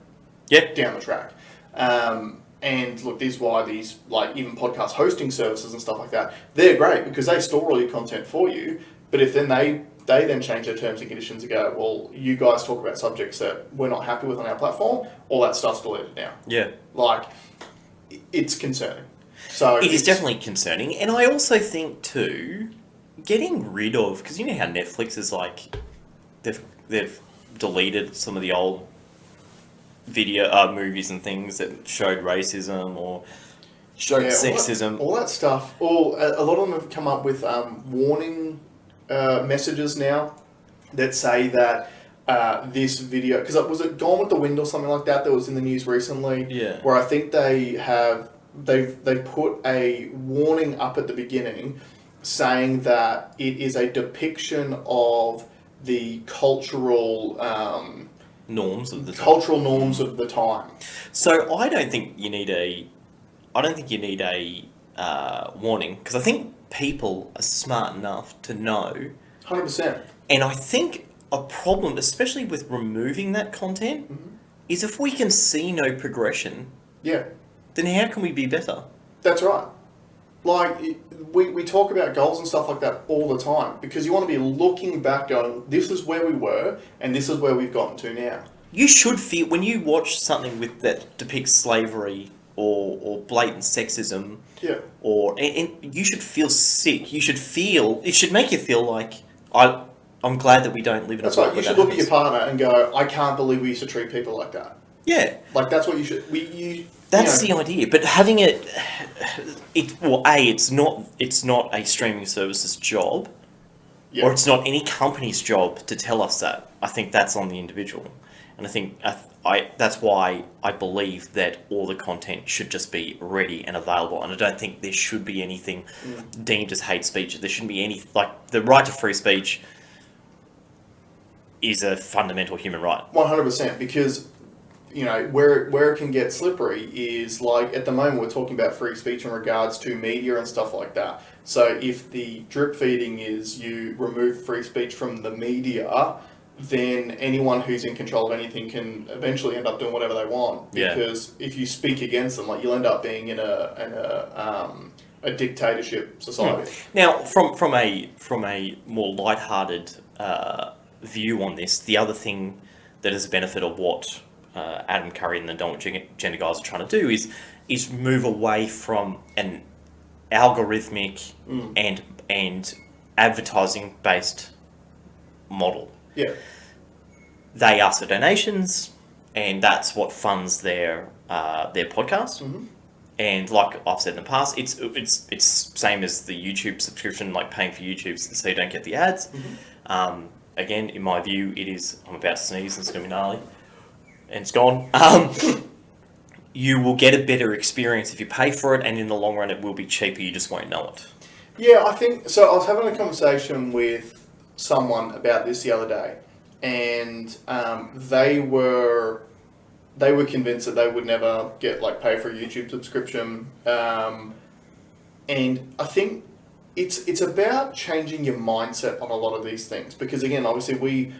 A: down the track. And look, this is why these like even podcast hosting services and stuff like that, they're great because they store all your content for you, but if then they then change their terms and conditions and go, well, you guys talk about subjects that we're not happy with on our platform, all that stuff's deleted now.
B: Yeah.
A: Like, it's concerning. So
B: it is definitely concerning, and I also think too, getting rid of, because you know how Netflix is like, they've deleted some of the old video movies and things that showed racism or showed sexism.
A: All that stuff. A lot of them have come up with warning messages now that say that this video, because was it Gone with the Wind or something like that was in the news recently?
B: Yeah.
A: Where I think they've put a warning up at the beginning saying that it is a depiction of the cultural
B: norms of the time.
A: Cultural norms of the time.
B: So I don't think you need a warning, because I think people are smart enough to know.
A: 100%.
B: And I think a problem, especially with removing that content, is if we can see no progression.
A: Yeah.
B: Then how can we be better?
A: That's right. Like, we talk about goals and stuff like that all the time, because you want to be looking back going, this is where we were, and this is where we've gotten to now.
B: You should feel, when you watch something that depicts slavery or blatant sexism, and you should feel sick. You should feel, it should make you feel like, I'm glad that we don't live in a world.
A: That's right. You should look at your partner and go, I can't believe we used to treat people like that.
B: Yeah.
A: Like, that's what you should...
B: That's the idea. But having it's not a streaming service's job, or it's not any company's job to tell us that. I think that's on the individual. And I think that's why I believe that all the content should just be ready and available. And I don't think there should be anything deemed as hate speech. There shouldn't be any... Like, the right to free speech is a fundamental human right.
A: 100%, because, you know, where it can get slippery is, like, at the moment we're talking about free speech in regards to media and stuff like that. So if the drip feeding is you remove free speech from the media, then anyone who's in control of anything can eventually end up doing whatever they want. Because if you speak against them, like, you'll end up being in a dictatorship society.
B: Now, from a more lighthearted view on this, the other thing that is a benefit of what Adam Curry and the No Agenda guys are trying to do is move away from an algorithmic and advertising based model.
A: Yeah.
B: They ask for donations, and that's what funds their podcast. And like I've said in the past, it's same as the YouTube subscription, like paying for YouTube so you don't get the ads. Again, in my view, it is, I'm about to sneeze and it's going to be gnarly. And it's gone. you will get a better experience if you pay for it, and in the long run it will be cheaper, you just won't know it.
A: Yeah, I think so. I was having a conversation with someone about this the other day, and they were convinced that they would never get pay for a YouTube subscription, and I think it's about changing your mindset on a lot of these things, because again, obviously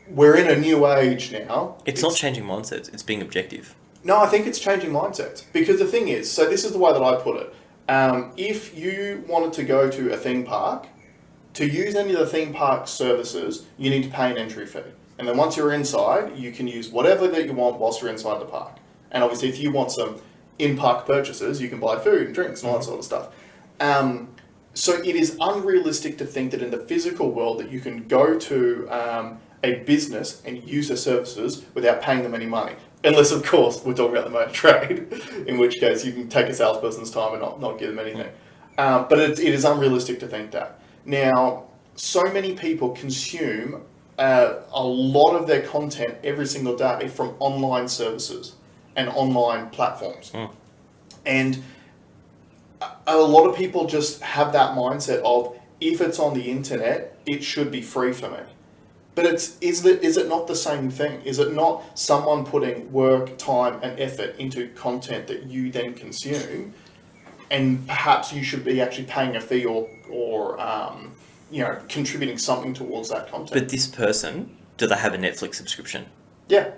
A: we're in a new age now.
B: It's not changing mindsets, it's being objective.
A: No, I think it's changing mindsets, because the thing is, so this is the way that I put it. If you wanted to go to a theme park, to use any of the theme park services, you need to pay an entry fee. And then once you're inside, you can use whatever that you want whilst you're inside the park. And obviously, if you want some in-park purchases, you can buy food and drinks and all that sort of stuff. So it is unrealistic to think that in the physical world that you can go to a business and use their services without paying them any money. Unless, of course, we're talking about the motor trade, in which case you can take a salesperson's time and not give them anything. But it is unrealistic to think that. Now, so many people consume a lot of their content every single day from online services and online platforms. And a lot of people just have that mindset of, if it's on the internet, it should be free for me. But is it not the same thing? Is it not someone putting work, time, and effort into content that you then consume, and perhaps you should be actually paying a fee or contributing something towards that content?
B: But this person, do they have a Netflix subscription?
A: Yeah.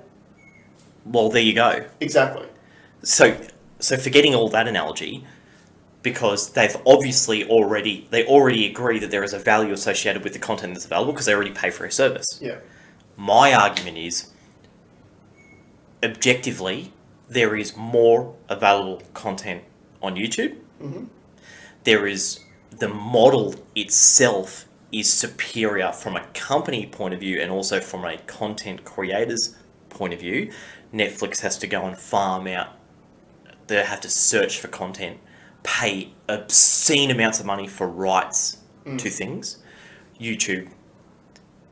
B: Well, there you go.
A: Exactly.
B: So forgetting all that analogy, because they already agree that there is a value associated with the content that's available because they already pay for a service.
A: Yeah.
B: My argument is, objectively, there is more available content on YouTube.
A: Mm-hmm.
B: The model itself is superior from a company point of view and also from a content creator's point of view. Netflix has to go and farm out. They have to search for content, pay obscene amounts of money for rights to things. YouTube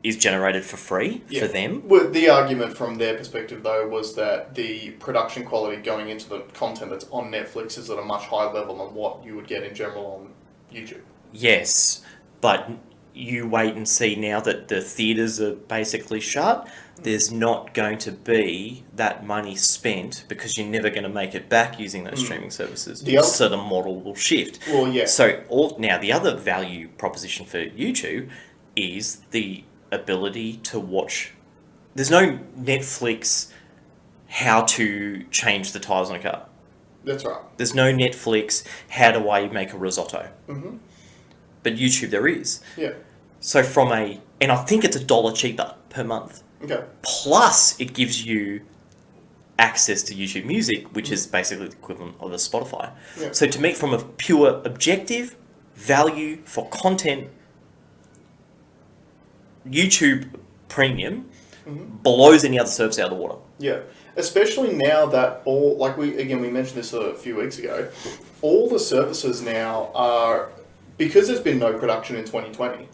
B: is generated for free for them.
A: Well, the argument from their perspective, though, was that the production quality going into the content that's on Netflix is at a much higher level than what you would get in general on YouTube.
B: Yes, but you wait and see now that the theatres are basically shut. There's not going to be that money spent because you're never going to make it back using those streaming services. So the model will shift.
A: Well, yeah.
B: So now the other value proposition for YouTube is the ability to watch. There's no Netflix how to change the tyres on a car.
A: That's right.
B: There's no Netflix how do I make a risotto.
A: Mm-hmm.
B: But YouTube there is.
A: Yeah.
B: So and I think it's $1 cheaper per month.
A: Okay.
B: Plus, it gives you access to YouTube Music, which is basically the equivalent of a Spotify.
A: Yeah.
B: So to me, from a pure objective value for content, YouTube Premium blows any other service out of the water.
A: Yeah. Especially now that we mentioned this a few weeks ago, all the services now are, because there's been no production in 2020,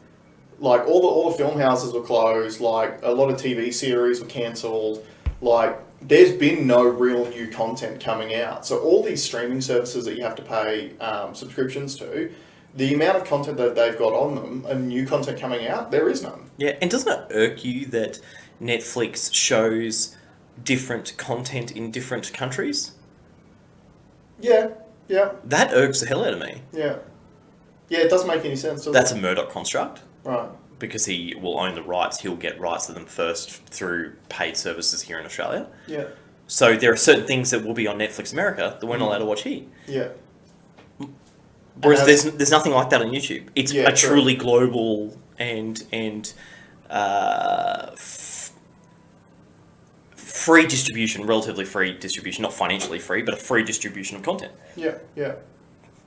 A: like all the film houses were closed, like a lot of TV series were cancelled, like there's been no real new content coming out. So all these streaming services that you have to pay subscriptions to, the amount of content that they've got on them and new content coming out, there is none.
B: Yeah, and doesn't it irk you that Netflix shows different content in different countries?
A: Yeah, yeah.
B: That irks the hell out of me.
A: Yeah. Yeah, it doesn't make any sense, does
B: That's
A: it?
B: a Murdoch construct.
A: Right.
B: Because he will own the rights. He'll get rights to them first through paid services here in Australia.
A: Yeah.
B: So there are certain things that will be on Netflix America that we're not allowed to watch here.
A: Yeah.
B: Whereas there's nothing like that on YouTube. It's a truly global and free distribution, relatively free distribution, not financially free, but a free distribution of content.
A: Yeah, yeah.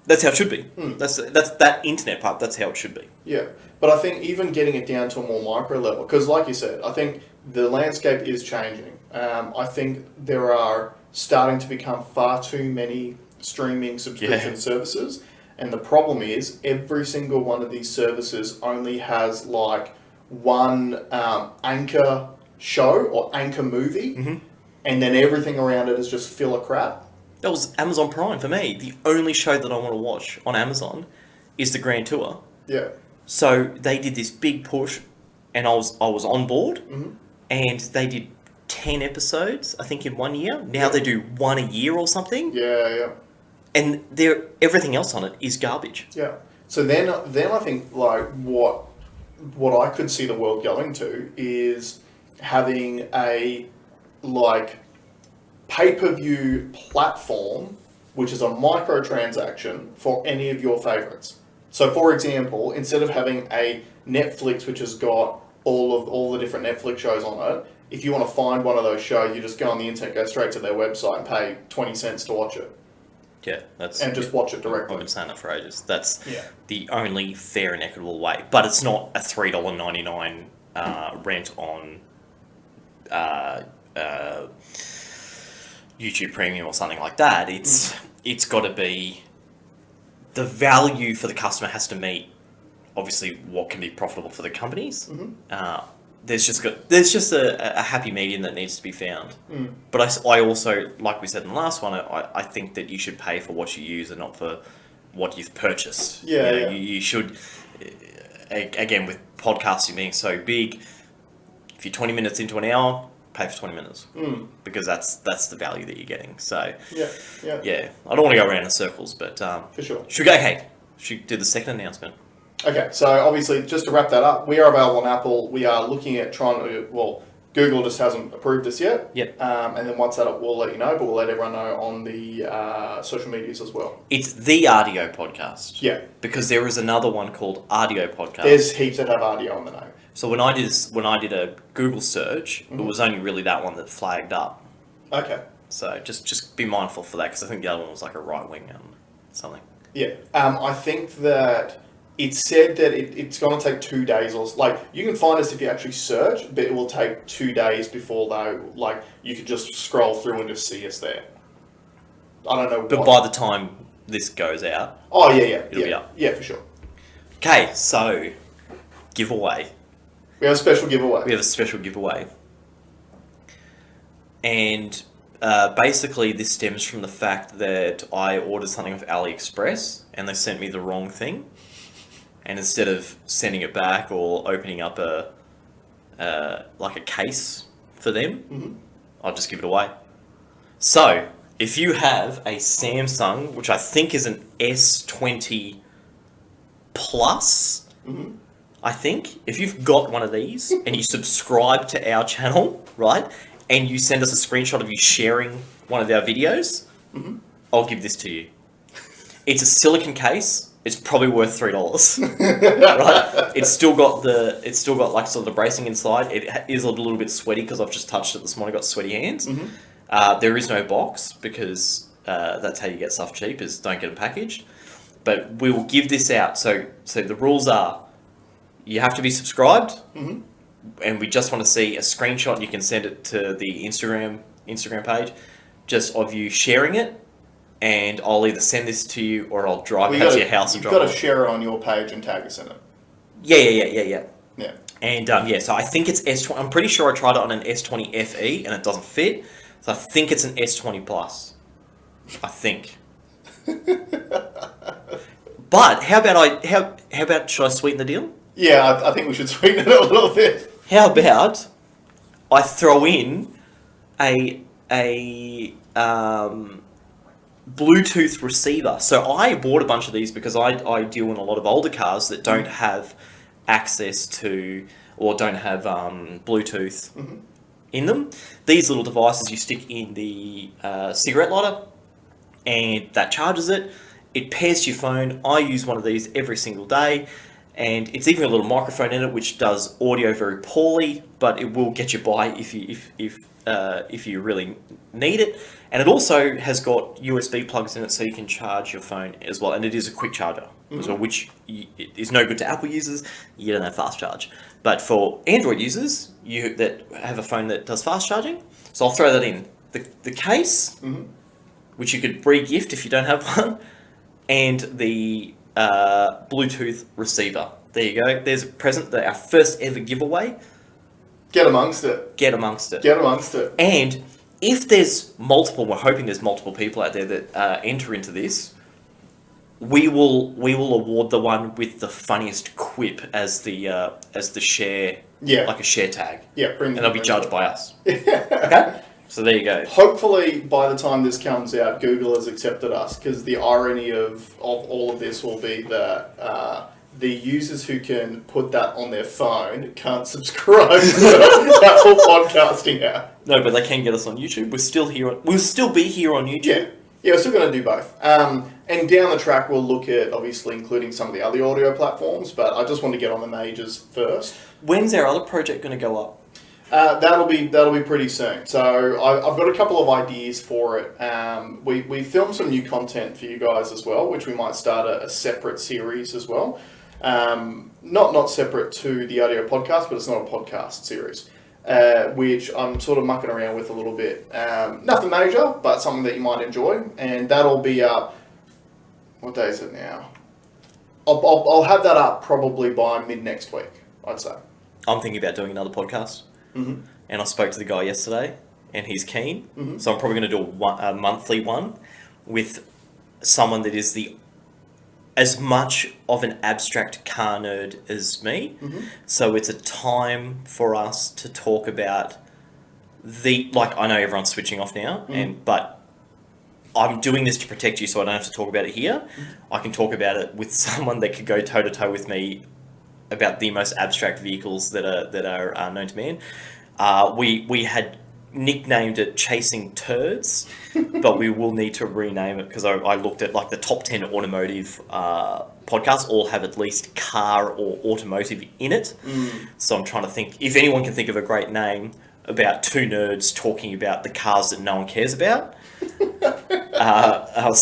B: That's how it should be. That's that internet part. That's how it should be.
A: Yeah, but I think even getting it down to a more micro level, because like you said, I think the landscape is changing. I think there are starting to become far too many streaming subscription services, and the problem is every single one of these services only has like one anchor show or anchor movie, and then everything around it is just filler crap.
B: That was Amazon Prime for me. The only show that I want to watch on Amazon is the Grand Tour.
A: Yeah.
B: So they did this big push, and I was on board,
A: Mm-hmm.
B: and they did 10 episodes, I think, in 1 year. Now they do one a year or something.
A: Yeah.
B: And everything else on it is garbage.
A: Yeah. So then I think like what I could see the world going to is having a like pay-per-view platform which is a microtransaction for any of your favorites. So for example, instead of having a Netflix which has got all the different Netflix shows on it, if you want to find one of those shows, you just go on the internet, go straight to their website and pay 20 cents to watch it.
B: Yeah, that's...
A: And just watch it directly.
B: I've been saying that for ages. That's
A: Yeah.
B: the only fair and equitable way. But it's not a $3.99 rent on YouTube Premium or something like that. It's got to be... The value for the customer has to meet, obviously, what can be profitable for the companies.
A: Mm-hmm.
B: There's just a happy medium that needs to be found.
A: Mm.
B: But I also, like we said in the last one, I think that you should pay for what you use and not for what you've purchased.
A: Yeah,
B: You should, again, with podcasting being so big, if you're 20 minutes into an hour, pay for 20 minutes.
A: Mm.
B: Because that's the value that you're getting. So,
A: Yeah.
B: I don't want to go around in circles, but...
A: For sure.
B: Should we do the second announcement?
A: Okay, so obviously, just to wrap that up, we are available on Apple. We are looking at trying to, well, Google just hasn't approved us yet.
B: Yep.
A: And then once that up, we'll let you know, but we'll let everyone know on the social medias as well.
B: It's the RDO Podcast.
A: Yeah.
B: Because there is another one called RDO Podcast.
A: There's heaps that have RDO on the name.
B: So when I did a Google search, it was only really that one that flagged up.
A: Okay.
B: So just be mindful for that, because I think the other one was like a right wing something.
A: Yeah. I think that it said that it's going to take 2 days or like you can find us if you actually search, but it will take 2 days before like you could just scroll through and just see us there. I don't know.
B: But by the time this goes out,
A: it'll
B: be up.
A: Yeah, for sure.
B: Okay, so giveaway.
A: We have a special giveaway.
B: We have a special giveaway. And basically this stems from the fact that I ordered something off AliExpress and they sent me the wrong thing. And instead of sending it back or opening up a case for them, I'll just give it away. So, if you have a Samsung, which I think is an S20 Plus, I think, if you've got one of these and you subscribe to our channel, right, and you send us a screenshot of you sharing one of our videos, I'll give this to you. It's a silicon case. It's probably worth $3, right? It's still got like sort of the bracing inside. It is a little bit sweaty because I've just touched it this morning. Got sweaty hands. There is no box because that's how you get stuff cheap, is don't get them packaged. But we will give this out. So the rules are, you have to be subscribed, and we just want to see a screenshot. You can send it to the Instagram page, just of you sharing it. And I'll either send this to you or I'll drive out to your house and drop it.
A: You've got to share it on your page and tag us in it.
B: Yeah.
A: Yeah.
B: And so I think it's S20. I'm pretty sure I tried it on an S20 FE and it doesn't fit. So I think it's an S20 Plus. I think. But how about should I sweeten the deal?
A: Yeah, I think we should sweeten it a little bit.
B: How about I throw in a Bluetooth receiver. So I bought a bunch of these because I deal in a lot of older cars that don't have access to or don't have Bluetooth in them. These little devices you stick in the cigarette lighter and that charges it. It pairs to your phone. I use one of these every single day, and it's even a little microphone in it which does audio very poorly, but it will get you by if you really need it. And it also has got USB plugs in it so you can charge your phone as well. And it is a quick charger as well, which is no good to Apple users. You don't have fast charge. But for Android users that have a phone that does fast charging, so I'll throw that in. The case, which you could re-gift if you don't have one, and the Bluetooth receiver. There you go. There's a present, our first ever giveaway.
A: Get amongst it.
B: Get amongst it.
A: Get amongst it.
B: And if there's multiple, we're hoping there's multiple people out there that enter into this, we will award the one with the funniest quip as the share, like a share tag.
A: Yeah,
B: and they'll be judged by us. Okay, so there you go.
A: Hopefully, by the time this comes out, Google has accepted us, because the irony of all of this will be that the users who can put that on their phone can't subscribe to the Apple podcasting app.
B: No, but they can get us on YouTube. We're still here. We'll still be here on YouTube.
A: Yeah, we're still going to do both. And down the track, we'll look at, obviously, including some of the other audio platforms, but I just want to get on the majors first.
B: When's our other project going to go up?
A: That'll be pretty soon. So I've got a couple of ideas for it. We filmed some new content for you guys as well, which we might start a separate series as well. Not separate to the RDO podcast, but it's not a podcast series, which I'm sort of mucking around with a little bit. Nothing major, but something that you might enjoy, and that'll be up. What day is it now? I'll have that up probably by mid next week, I'd say.
B: I'm thinking about doing another podcast, and I spoke to the guy yesterday, and he's keen. So I'm probably going to do a monthly one with someone that is as much of an abstract car nerd as me. So it's a time for us to talk about I know everyone's switching off now, but I'm doing this to protect you, so I don't have to talk about it here. I can talk about it with someone that could go toe to toe with me about the most abstract vehicles that are known to man. We had nicknamed it Chasing Turds, but we will need to rename it, because I looked at like the top 10 automotive podcasts all have at least car or automotive in it. So I'm trying to think, if anyone can think of a great name about two nerds talking about the cars that no one cares about, I'll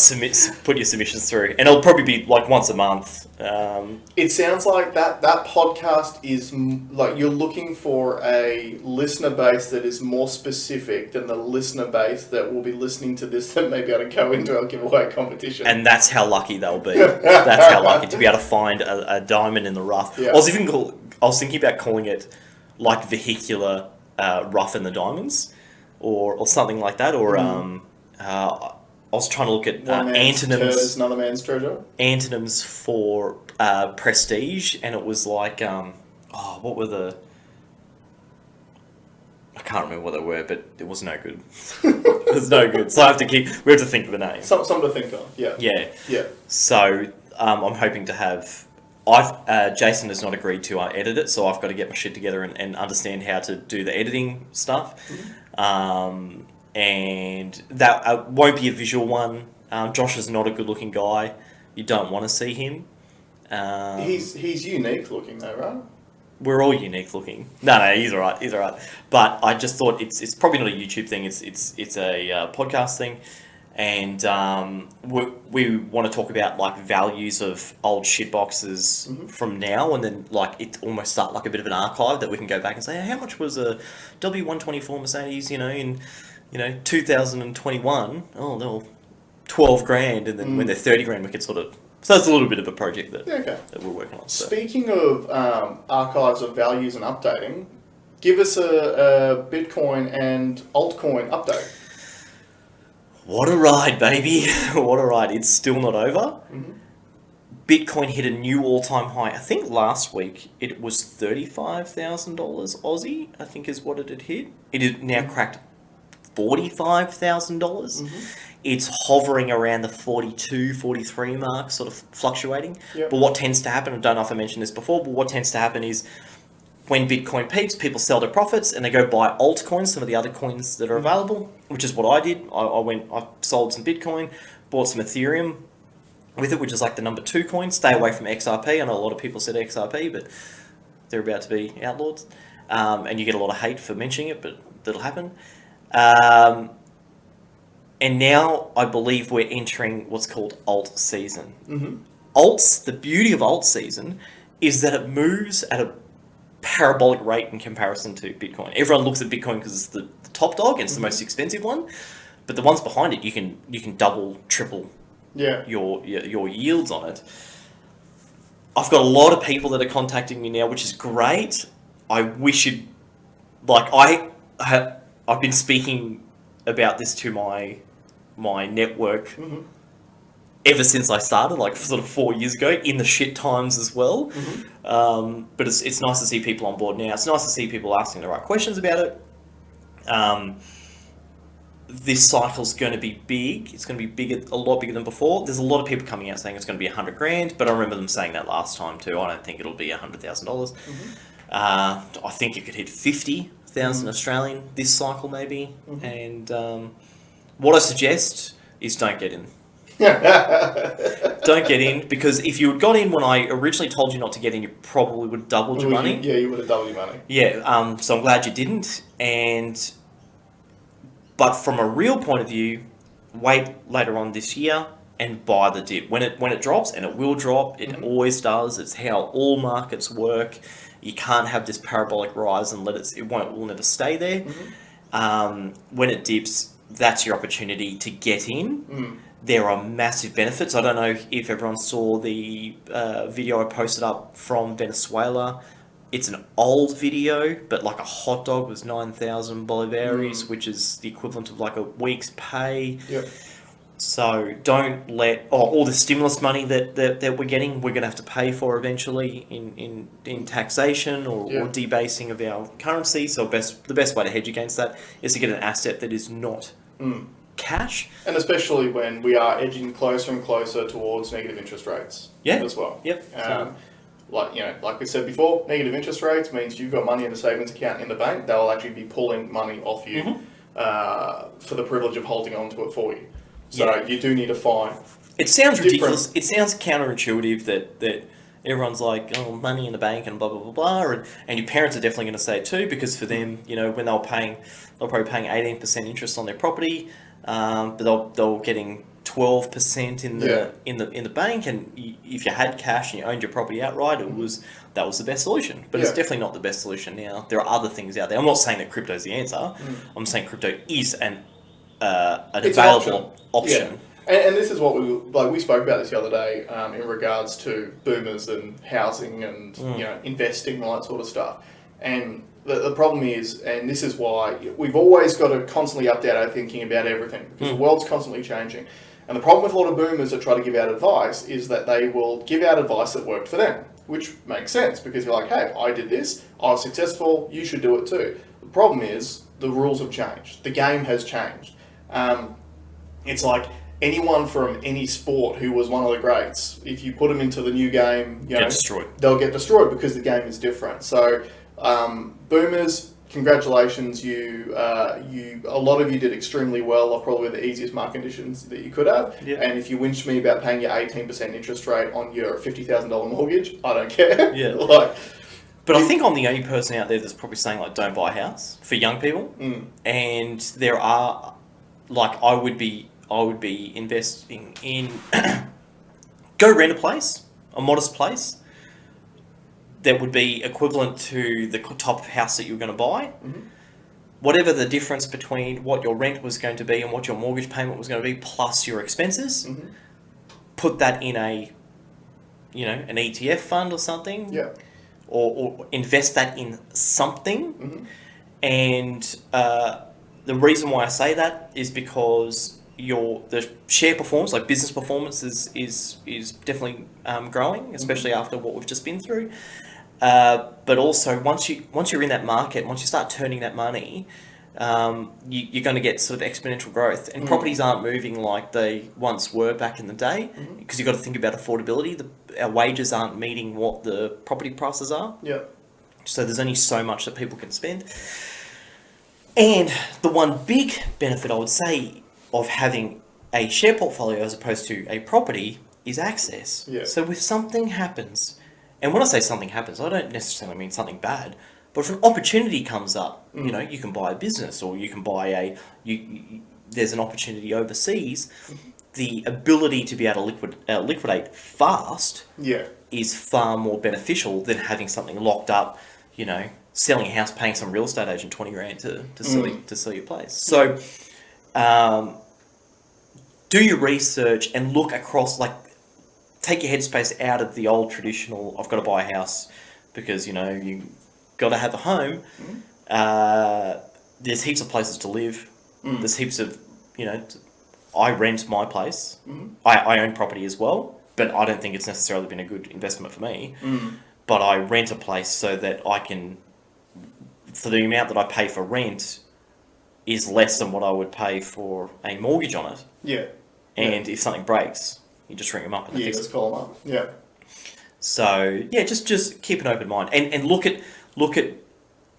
B: put your submissions through, and it'll probably be like once a month.
A: It sounds like that podcast is like you're looking for a listener base that is more specific than the listener base that will be listening to this that may be able to go into our giveaway competition.
B: And that's how lucky they'll be. That's how lucky to be able to find a diamond in the rough. Yeah. I was thinking about calling it like vehicular rough in the diamonds, or something like that, or I was trying to look at antonyms.
A: Another man's treasure.
B: Antonyms for prestige, and it was like, what were the? I can't remember what they were, but it was no good. It was no good. So we have to think of the name.
A: Something to think of. Yeah.
B: Yeah. So I'm hoping to have. Jason has not agreed to edit it, so I've got to get my shit together and understand how to do the editing stuff. And that won't be a visual one. Josh is not a good-looking guy. You don't want to see him.
A: He's unique looking though, right?
B: We're all unique looking. No, he's all right. He's all right. But I just thought it's probably not a YouTube thing. It's a podcast thing, and we want to talk about like values of old shitboxes from now, and then like it almost start like a bit of an archive that we can go back and say, hey, how much was a W124 Mercedes? In 2021, they're 12 grand, and then when they're 30 grand, we could sort of. So that's a little bit of a project that we're working on. So.
A: Speaking of archives of values and updating, give us a Bitcoin and altcoin update.
B: What a ride, baby! What a ride! It's still not over. Bitcoin hit a new all-time high. I think last week it was $35,000 Aussie. I think is what it had hit. It has now cracked $45,000. It's hovering around the 42, 43 mark, sort of fluctuating. Yep. But what tends to happen, I don't know if I mentioned this before, but what tends to happen is when Bitcoin peaks, people sell their profits and they go buy altcoins, some of the other coins that are available, which is what I did. I sold some Bitcoin, bought some Ethereum with it, which is like the number 2 coin. Stay away from XRP. I know a lot of people said XRP, but they're about to be outlawed. And you get a lot of hate for mentioning it, but that'll happen. And now I believe we're entering what's called alt season. Alts, the beauty of alt season is that it moves at a parabolic rate in comparison to Bitcoin. Everyone looks at Bitcoin because it's the top dog and it's the most expensive one, but the ones behind it you can double, triple your yields on it. I've got a lot of people that are contacting me now, which is great. I wish I've been speaking about this to my network ever since I started, like sort of 4 years ago, in the shit times as well. But it's nice to see people on board now. It's nice to see people asking the right questions about it. This cycle's going to be big. It's going to be bigger, a lot bigger than before. There's a lot of people coming out saying it's going to be $100,000, but I remember them saying that last time too. I don't think it'll be $100,000. I think it could hit 50,000 Australian this cycle maybe. And what I suggest is don't get in. Don't get in, because if you had got in when I originally told you not to get in, you probably would have doubled your money.
A: You would have doubled your money.
B: Yeah, so I'm glad you didn't. But from a real point of view, wait later on this year and buy the dip when it drops, and it will drop. It always does. It's how all markets work. You can't have this parabolic rise and it will never stay there. When it dips, that's your opportunity to get in. There are massive benefits. I don't know if everyone saw the video I posted up from Venezuela. It's an old video, but like a hot dog was 9,000 bolivares, which is the equivalent of like a week's pay.
A: Yep.
B: So don't let all the stimulus money that we're getting, we're going to have to pay for eventually in taxation or debasing of our currency. So the best way to hedge against that is to get an asset that is not cash.
A: And especially when we are edging closer and closer towards negative interest rates as well.
B: Yep.
A: Like we said before, negative interest rates means you've got money in a savings account in the bank. They'll actually be pulling money off you for the privilege of holding on to it for you. So you do need to find...
B: It sounds ridiculous. It sounds counterintuitive that everyone's like, oh, money in the bank and blah, blah, blah, blah. And your parents are definitely going to say it too, because for them, when they're probably paying 18% interest on their property, but they're getting 12% in the bank, and if you had cash and you owned your property outright, that was the best solution. But it's definitely not the best solution now. There are other things out there. I'm not saying that crypto is the answer. I'm saying crypto is an available option.
A: And this is what we spoke about this the other day in regards to boomers and housing and investing and all that sort of stuff. And the problem is, and this is why we've always got to constantly update our thinking about everything, because the world's constantly changing. And the problem with a lot of boomers that try to give out advice is that they will give out advice that worked for them, which makes sense, because you're like, hey, I did this, I was successful, you should do it too. The problem is the rules have changed. The game has changed. It's like anyone from any sport who was one of the greats, if you put them into the new game, they'll get destroyed because the game is different. So boomers, congratulations, a lot of you did extremely well, probably the easiest market conditions that you could have. Yep. And if you whinged me about paying your 18% interest rate on your $50,000 mortgage, I don't care.
B: Yeah. But I think I'm the only person out there that's probably saying, like, don't buy a house for young people. And there are, like, I would be investing in go rent a place, a modest place that would be equivalent to the type of house that you're going to buy. Whatever the difference between what your rent was going to be and what your mortgage payment was going to be, plus your expenses, put that in an ETF fund or something, or invest that in something. And the reason why I say that is because the share performance, like business performance, is definitely growing, especially after what we've just been through. But also, once you're in that market, once you start turning that money, you're going to get sort of exponential growth. And properties aren't moving like they once were back in the day, because you've got to think about affordability. Our wages aren't meeting what the property prices are. So there's only so much that people can spend. And the one big benefit, I would say, of having a share portfolio as opposed to a property is access. So if something happens, and when I say something happens, I don't necessarily mean something bad, but if an opportunity comes up, you can buy a business, or you can buy there's an opportunity overseas, the ability to be able to liquidate fast is far more beneficial than having something locked up, selling a house, paying some real estate agent $20,000 to sell your place. So do your research and look across, like, take your headspace out of the old traditional, I've got to buy a house because, you got to have a home. There's heaps of places to live. There's heaps of, I rent my place.
A: Mm-hmm.
B: I own property as well, but I don't think it's necessarily been a good investment for me. But I rent a place so that I can, for the amount that I pay for rent, is less than what I would pay for a mortgage on it.
A: Yeah.
B: And if something breaks, you just ring them up and fix it.
A: Just call them up. Yeah.
B: So just keep an open mind and look at.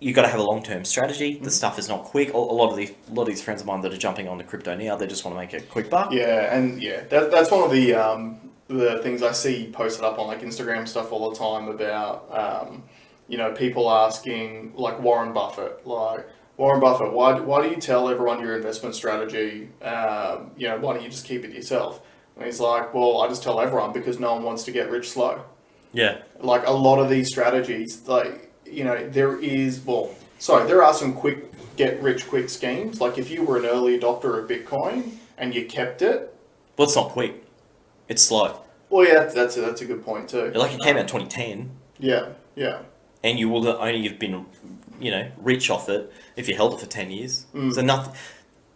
B: You got to have a long-term strategy. The stuff is not quick. A lot of these friends of mine that are jumping on the crypto now, they just want to make a quick buck.
A: Yeah, and that's one of the things I see posted up on like Instagram stuff all the time about people asking like Warren Buffett, why do you tell everyone your investment strategy? Why don't you just keep it yourself? And he's like, well, I just tell everyone because no one wants to get rich slow.
B: Yeah.
A: Like a lot of these strategies, there are some quick get rich quick schemes. Like if you were an early adopter of Bitcoin and you kept it.
B: Well, it's not quick. It's slow.
A: Well, yeah, that's a good point too.
B: Like it came out in 2010.
A: Yeah.
B: And you will only have been, rich off it if you held it for 10 years. So nothing.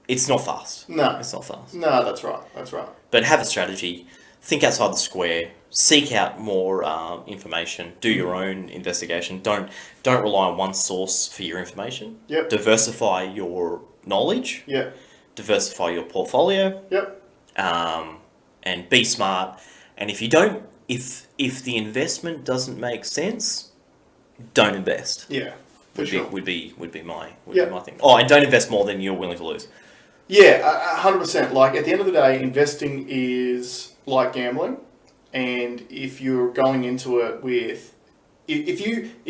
B: It's not fast.
A: No.
B: It's not fast.
A: No, that's right.
B: But have a strategy. Think outside the square. Seek out more information. Do your own investigation. Don't rely on one source for your information.
A: Yep.
B: Diversify your knowledge.
A: Yep.
B: Diversify your portfolio.
A: Yep.
B: And be smart. And if you don't, if the investment doesn't make sense, don't invest.
A: Yeah. For sure.
B: Would be my thing. Oh, and don't invest more than you're willing to lose.
A: Yeah, 100%. Like at the end of the day, investing is like gambling. And if you're going into it with, if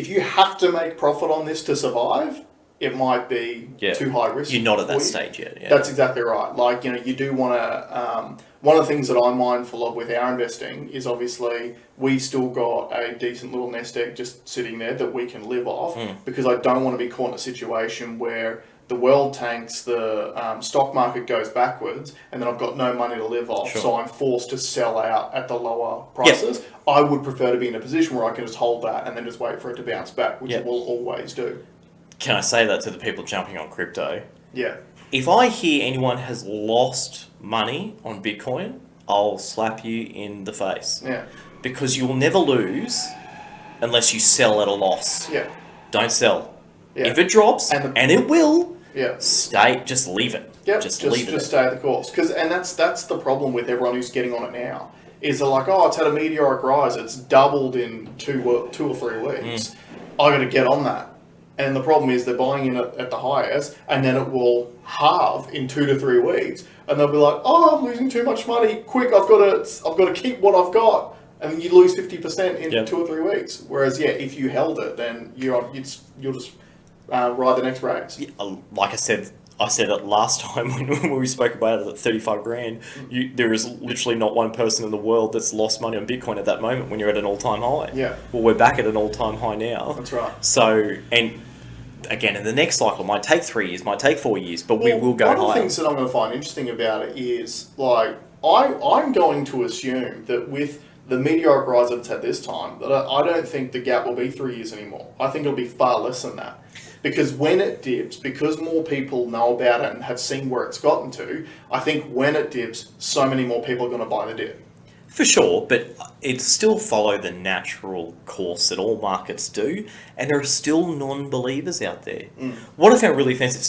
A: you have to make profit on this to survive, it might be too high risk.
B: You're not at that stage yet. Yeah.
A: That's exactly right. Like, you do want to, one of the things that I'm mindful of with our investing is obviously we've still got a decent little nest egg just sitting there that we can live off because I don't want to be caught in a situation where the world tanks, the stock market goes backwards, and then I've got no money to live off, so I'm forced to sell out at the lower prices. Yep. I would prefer to be in a position where I can just hold that and then just wait for it to bounce back, which it will always do.
B: Can I say that to the people jumping on crypto?
A: Yeah.
B: If I hear anyone has lost money on Bitcoin, I'll slap you in the face.
A: Yeah.
B: Because you will never lose unless you sell at a loss.
A: Yeah.
B: Don't sell.
A: Yeah.
B: If it drops, and it will, just leave it.
A: Yep.
B: Just
A: stay the course. And that's the problem with everyone who's getting on it now. Is they're like, it's had a meteoric rise. It's doubled in 2 or 3 weeks. I got to get on that. And the problem is they're buying in at the highest, and then it will halve in 2 to 3 weeks, and they'll be like, I'm losing too much money. Quick, I've got to keep what I've got, and you lose 50% in 2 or 3 weeks. Whereas if you held it, then you'll just ride the next race.
B: Yeah, like I said it last time when we spoke about it at 35 grand. There is literally not one person in the world that's lost money on Bitcoin at that moment when you're at an all-time high.
A: Yeah.
B: Well, we're back at an all-time high now.
A: That's right.
B: So, and again, in the next cycle, it might take 3 years, might take 4 years, but we will go higher.
A: One of the things that I'm going to find interesting about it is, like, I'm going to assume that with the meteoric rise that it's had this time, that I don't think the gap will be 3 years anymore. I think it'll be far less than that. Because when it dips, because more people know about it and have seen where it's gotten to, I think when it dips, so many more people are going to buy the dip.
B: For sure, but it still follow the natural course that all markets do, and there are still non-believers out there. What I found really offensive,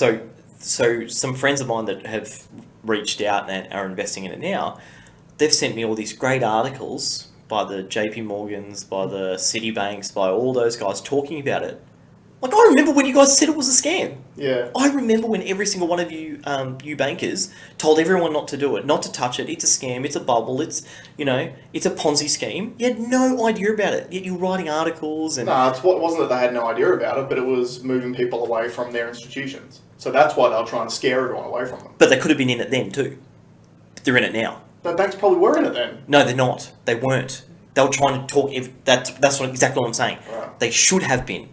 B: so some friends of mine that have reached out and are investing in it now, they've sent me all these great articles by the JP Morgans, by the Citibanks, by all those guys talking about it. Like, I remember when you guys said it was a scam.
A: Yeah.
B: I remember when every single one of you, you bankers, told everyone not to do it, not to touch it. It's a scam. It's a bubble. It's, it's a Ponzi scheme. You had no idea about it. Yet you're writing articles and...
A: No, it wasn't that they had no idea about it, but it was moving people away from their institutions. So that's why they'll try and scare everyone away from them.
B: But they could have been in it then too. They're in it now.
A: But banks probably were in it then.
B: No, they're not. They weren't. They were trying to talk... That's exactly what I'm saying.
A: Right.
B: They should have been.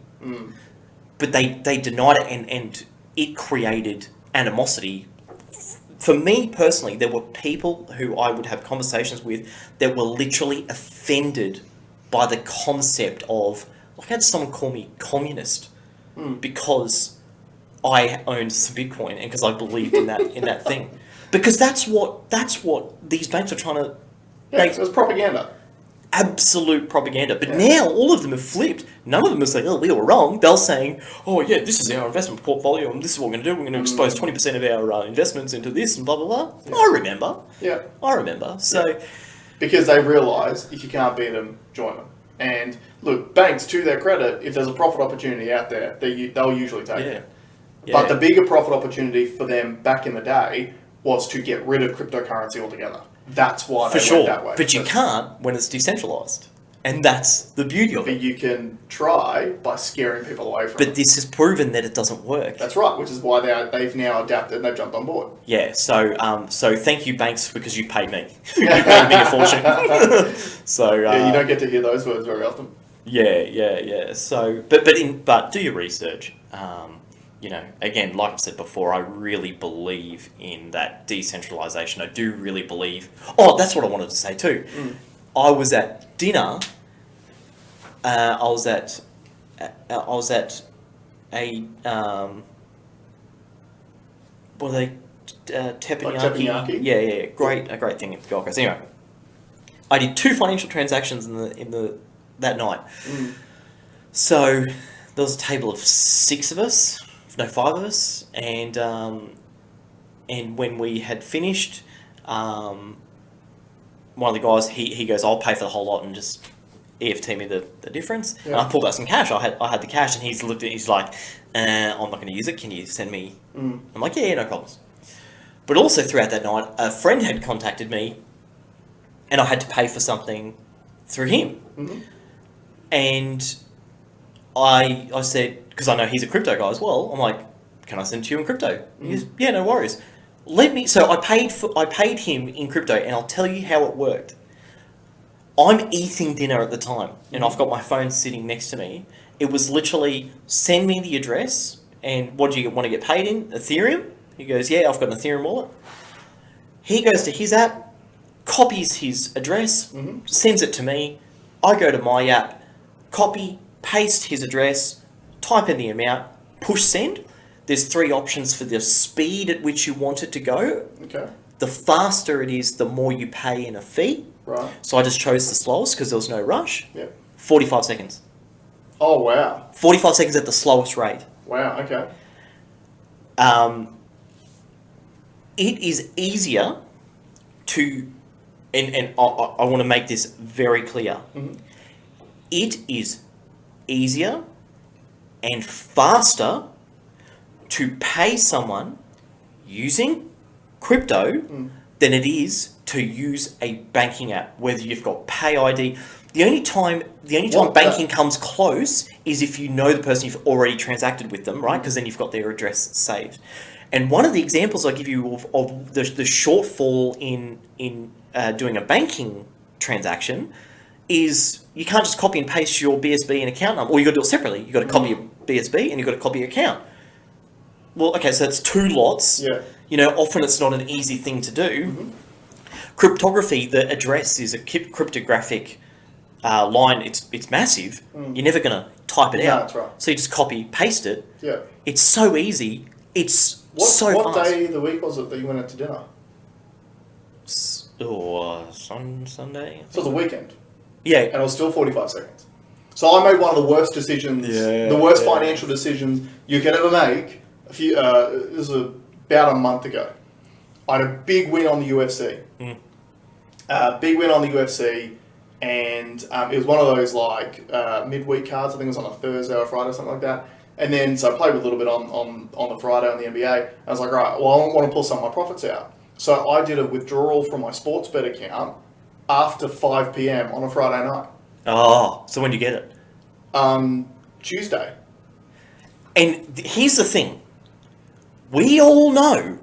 B: But they denied it, and it created animosity. For me personally, there were people who I would have conversations with that were literally offended by the concept of, like, I had someone call me communist because I owned some Bitcoin and because I believed in that thing. Because that's what these banks are trying to make.
A: It was propaganda.
B: Absolute propaganda. But now all of them have flipped. None of them are saying, oh, we were wrong. They're saying, oh, yeah, this is our investment portfolio and this is what we're going to do. We're going to expose 20% of our investments into this and blah, blah, blah. Yeah. I remember.
A: Yeah.
B: I remember. So,
A: because they realise if you can't beat them, join them. And look, banks, to their credit, if there's a profit opportunity out there, they'll usually take it. Yeah. But the bigger profit opportunity for them back in the day was to get rid of cryptocurrency altogether. That's why they went that way.
B: But you can't when it's decentralised. And that's the beauty of it.
A: But you can try by scaring people away from it.
B: But this has proven that it doesn't work.
A: That's right, which is why they've now adapted and they've jumped on board.
B: Yeah, so thank you, banks, because you paid me. You paid me a fortune. So
A: you don't get to hear those words very often.
B: Yeah. So, but do your research. Again, like I've said before, I really believe in that decentralisation. I do really believe. Oh, that's what I wanted to say too. I was at dinner. I was at a what are they? Teppanyaki.
A: Like teppanyaki?
B: Yeah. A great thing at Gold Coast. Anyway, I did 2 financial transactions in that night. So there was a table of 5 of us, and when we had finished, one of the guys he goes, I'll pay for the whole lot and just EFT me the difference. Yeah. And I pulled out some cash. I had the cash, and he's looked at. He's like, I'm not going to use it. Can you send me? I'm like, yeah, no problems. But also throughout that night, a friend had contacted me, and I had to pay for something through him. And I said, because I know he's a crypto guy as well, I'm like, can I send it to you in crypto? He goes, yeah, no worries. So I paid him in crypto, and I'll tell you how it worked. I'm eating dinner at the time, and I've got my phone sitting next to me. It was literally, send me the address, and what do you want to get paid in? Ethereum? He goes, yeah, I've got an Ethereum wallet. He goes to his app, copies his address, sends it to me. I go to my app, copy, paste his address, type in the amount, push send. There's 3 options for the speed at which you want it to go.
A: Okay.
B: The faster it is, the more you pay in a fee.
A: Right.
B: So I just chose the slowest because there was no rush.
A: Yep.
B: 45 seconds.
A: Oh, wow.
B: 45 seconds at the slowest rate.
A: Wow, okay.
B: It is easier to, and I want to make this very clear. It is easier and faster to pay someone using crypto than it is to use a banking app, whether you've got Pay ID. The only time banking comes close is if you know the person, you've already transacted with them, right? Because then you've got their address saved. And one of the examples I give you of the shortfall in doing a banking transaction is you can't just copy and paste your BSB and account number, or you've got to do it separately. You've got to copy your BSB and you've got to copy your account. Well, okay, so that's 2 lots.
A: Yeah.
B: Often it's not an easy thing to do. Cryptography, the address is a cryptographic line. It's massive. You're never going to type it out.
A: That's right.
B: So you just copy, paste it.
A: Yeah.
B: It's so easy. It's so fast.
A: What day of the week was it that you went out to dinner?
B: Sunday.
A: So it was a weekend.
B: Yeah.
A: And it was still 45 seconds. So I made one of the worst decisions, the worst financial decisions you could ever make. It was about a month ago. I had a big win on the UFC. And it was one of those midweek cards. I think it was on a Thursday or Friday or something like that. And then, so I played with a little bit on the Friday on the NBA. I was like, all right, well, I want to pull some of my profits out. So I did a withdrawal from my Sportsbet account after 5 p.m. on a Friday night.
B: Oh, so when did you get it?
A: Tuesday.
B: And here's the thing. We all know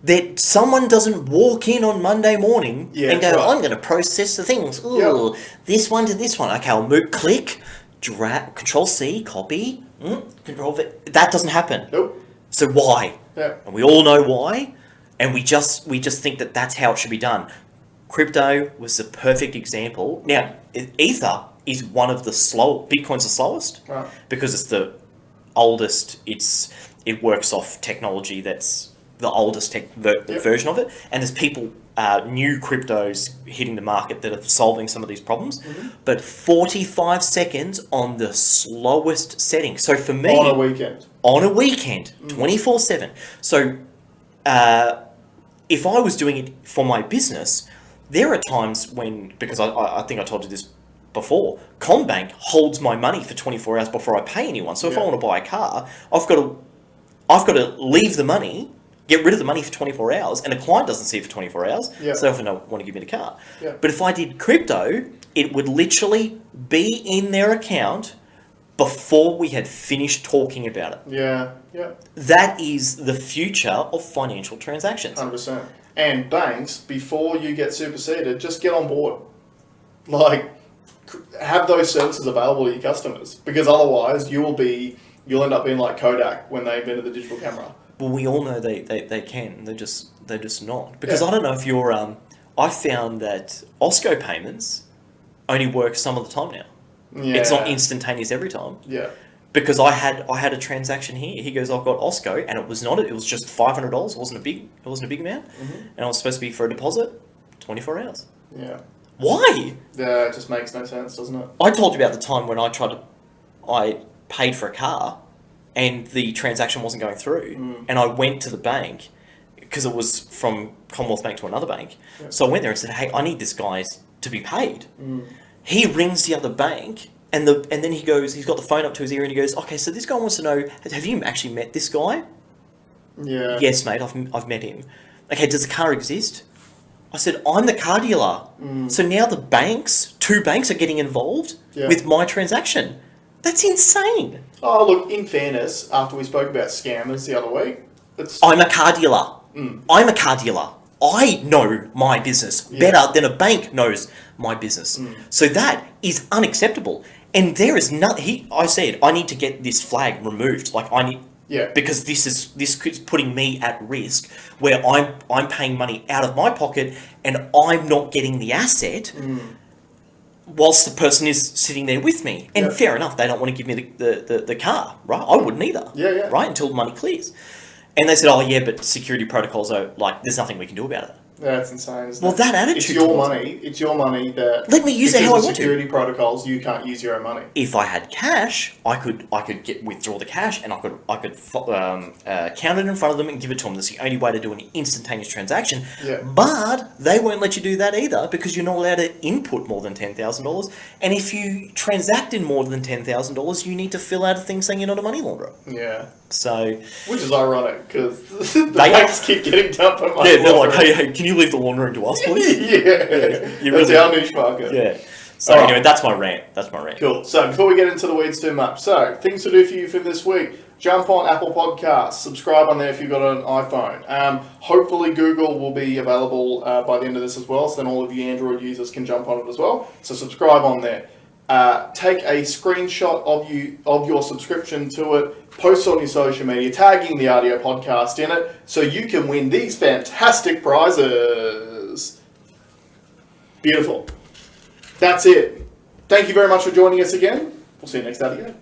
B: that someone doesn't walk in on Monday morning and go, I'm going to process the things. Ooh, this one to this one. Okay, I'll move, click, drag, Control-C, copy, Control-V. That doesn't happen.
A: Nope.
B: So why?
A: Yeah.
B: And we all know why. And we just think that that's how it should be done. Crypto was the perfect example. Now, Ether is one of the Bitcoin's the slowest.
A: Right.
B: Because it's the oldest. It's it works off technology that's the oldest version of it, and there's people, new cryptos hitting the market that are solving some of these problems, but 45 seconds on the slowest setting. So for me...
A: On a weekend,
B: 24/7. So if I was doing it for my business, there are times when, because I think I told you this before, CommBank holds my money for 24 hours before I pay anyone. So if I want to buy a car, I've got to leave the money, get rid of the money for 24 hours, and a client doesn't see it for 24 hours, so they often don't want to give me the car. But if I did crypto, it would literally be in their account before we had finished talking about it.
A: Yeah.
B: That is the future of financial transactions.
A: 100%. And banks, before you get superseded, just get on board. Like, have those services available to your customers, because otherwise you'll end up being like Kodak when they invented the digital camera.
B: Well, we all know they can. They're just not. Because I don't know if you're... I found that Osco payments only work some of the time now.
A: Yeah.
B: It's not instantaneous every time.
A: Yeah.
B: Because I had a transaction here. He goes, I've got Osco, and it was just $500. It wasn't a big amount, and it was supposed to be for a deposit, 24 hours.
A: Yeah.
B: Why?
A: Yeah, it just makes no sense, doesn't it?
B: I told you about the time when I paid for a car, and the transaction wasn't going through, and I went to the bank because it was from Commonwealth Bank to another bank. Yeah. So I went there and said, "Hey, I need this guy to be paid." He rings the other bank. And then he goes, he's got the phone up to his ear and he goes, okay, so this guy wants to know, have you actually met this guy?
A: Yeah.
B: Yes, mate, I've met him. Okay, does the car exist? I said, I'm the car dealer. So now the two banks are getting involved with my transaction. That's insane.
A: Oh, look, in fairness, after we spoke about scammers the other week,
B: I'm a car dealer. I'm a car dealer. I know my business better than a bank knows my business. So that is unacceptable. And there is nothing. I said I need to get this flag removed. Like I need, because this is putting me at risk, where I'm paying money out of my pocket and I'm not getting the asset, whilst the person is sitting there with me. And fair enough, they don't want to give me the car, right? I wouldn't either, right? Until the money clears. And they said, oh yeah, but security protocols are like, there's nothing we can do about it.
A: That's insane, isn't
B: it? That attitude...
A: It's your money that...
B: Let me use it how I want to.
A: Because of security protocols, you can't use your own money.
B: If I had cash, I could withdraw the cash and I could count it in front of them and give it to them. That's the only way to do an instantaneous transaction.
A: Yeah.
B: But they won't let you do that either, because you're not allowed to input more than $10,000. And if you transact in more than $10,000, you need to fill out a thing saying you're not a money launderer.
A: Yeah.
B: So...
A: Which is ironic, because the banks keep getting dumped on money.
B: Yeah, they're like, hey, can you leave the laundering to us, please?
A: That's our niche market.
B: Yeah. So anyway, that's my rant.
A: Cool. So before we get into the weeds too much, so things to do for you for this week. Jump on Apple Podcasts. Subscribe on there if you've got an iPhone. Hopefully Google will be available by the end of this as well, so then all of you Android users can jump on it as well. So subscribe on there. Take a screenshot of your subscription to it, post it on your social media, tagging the RDO Podcast in it, so you can win these fantastic prizes. Beautiful. That's it. Thank you very much for joining us again. We'll see you next RDO.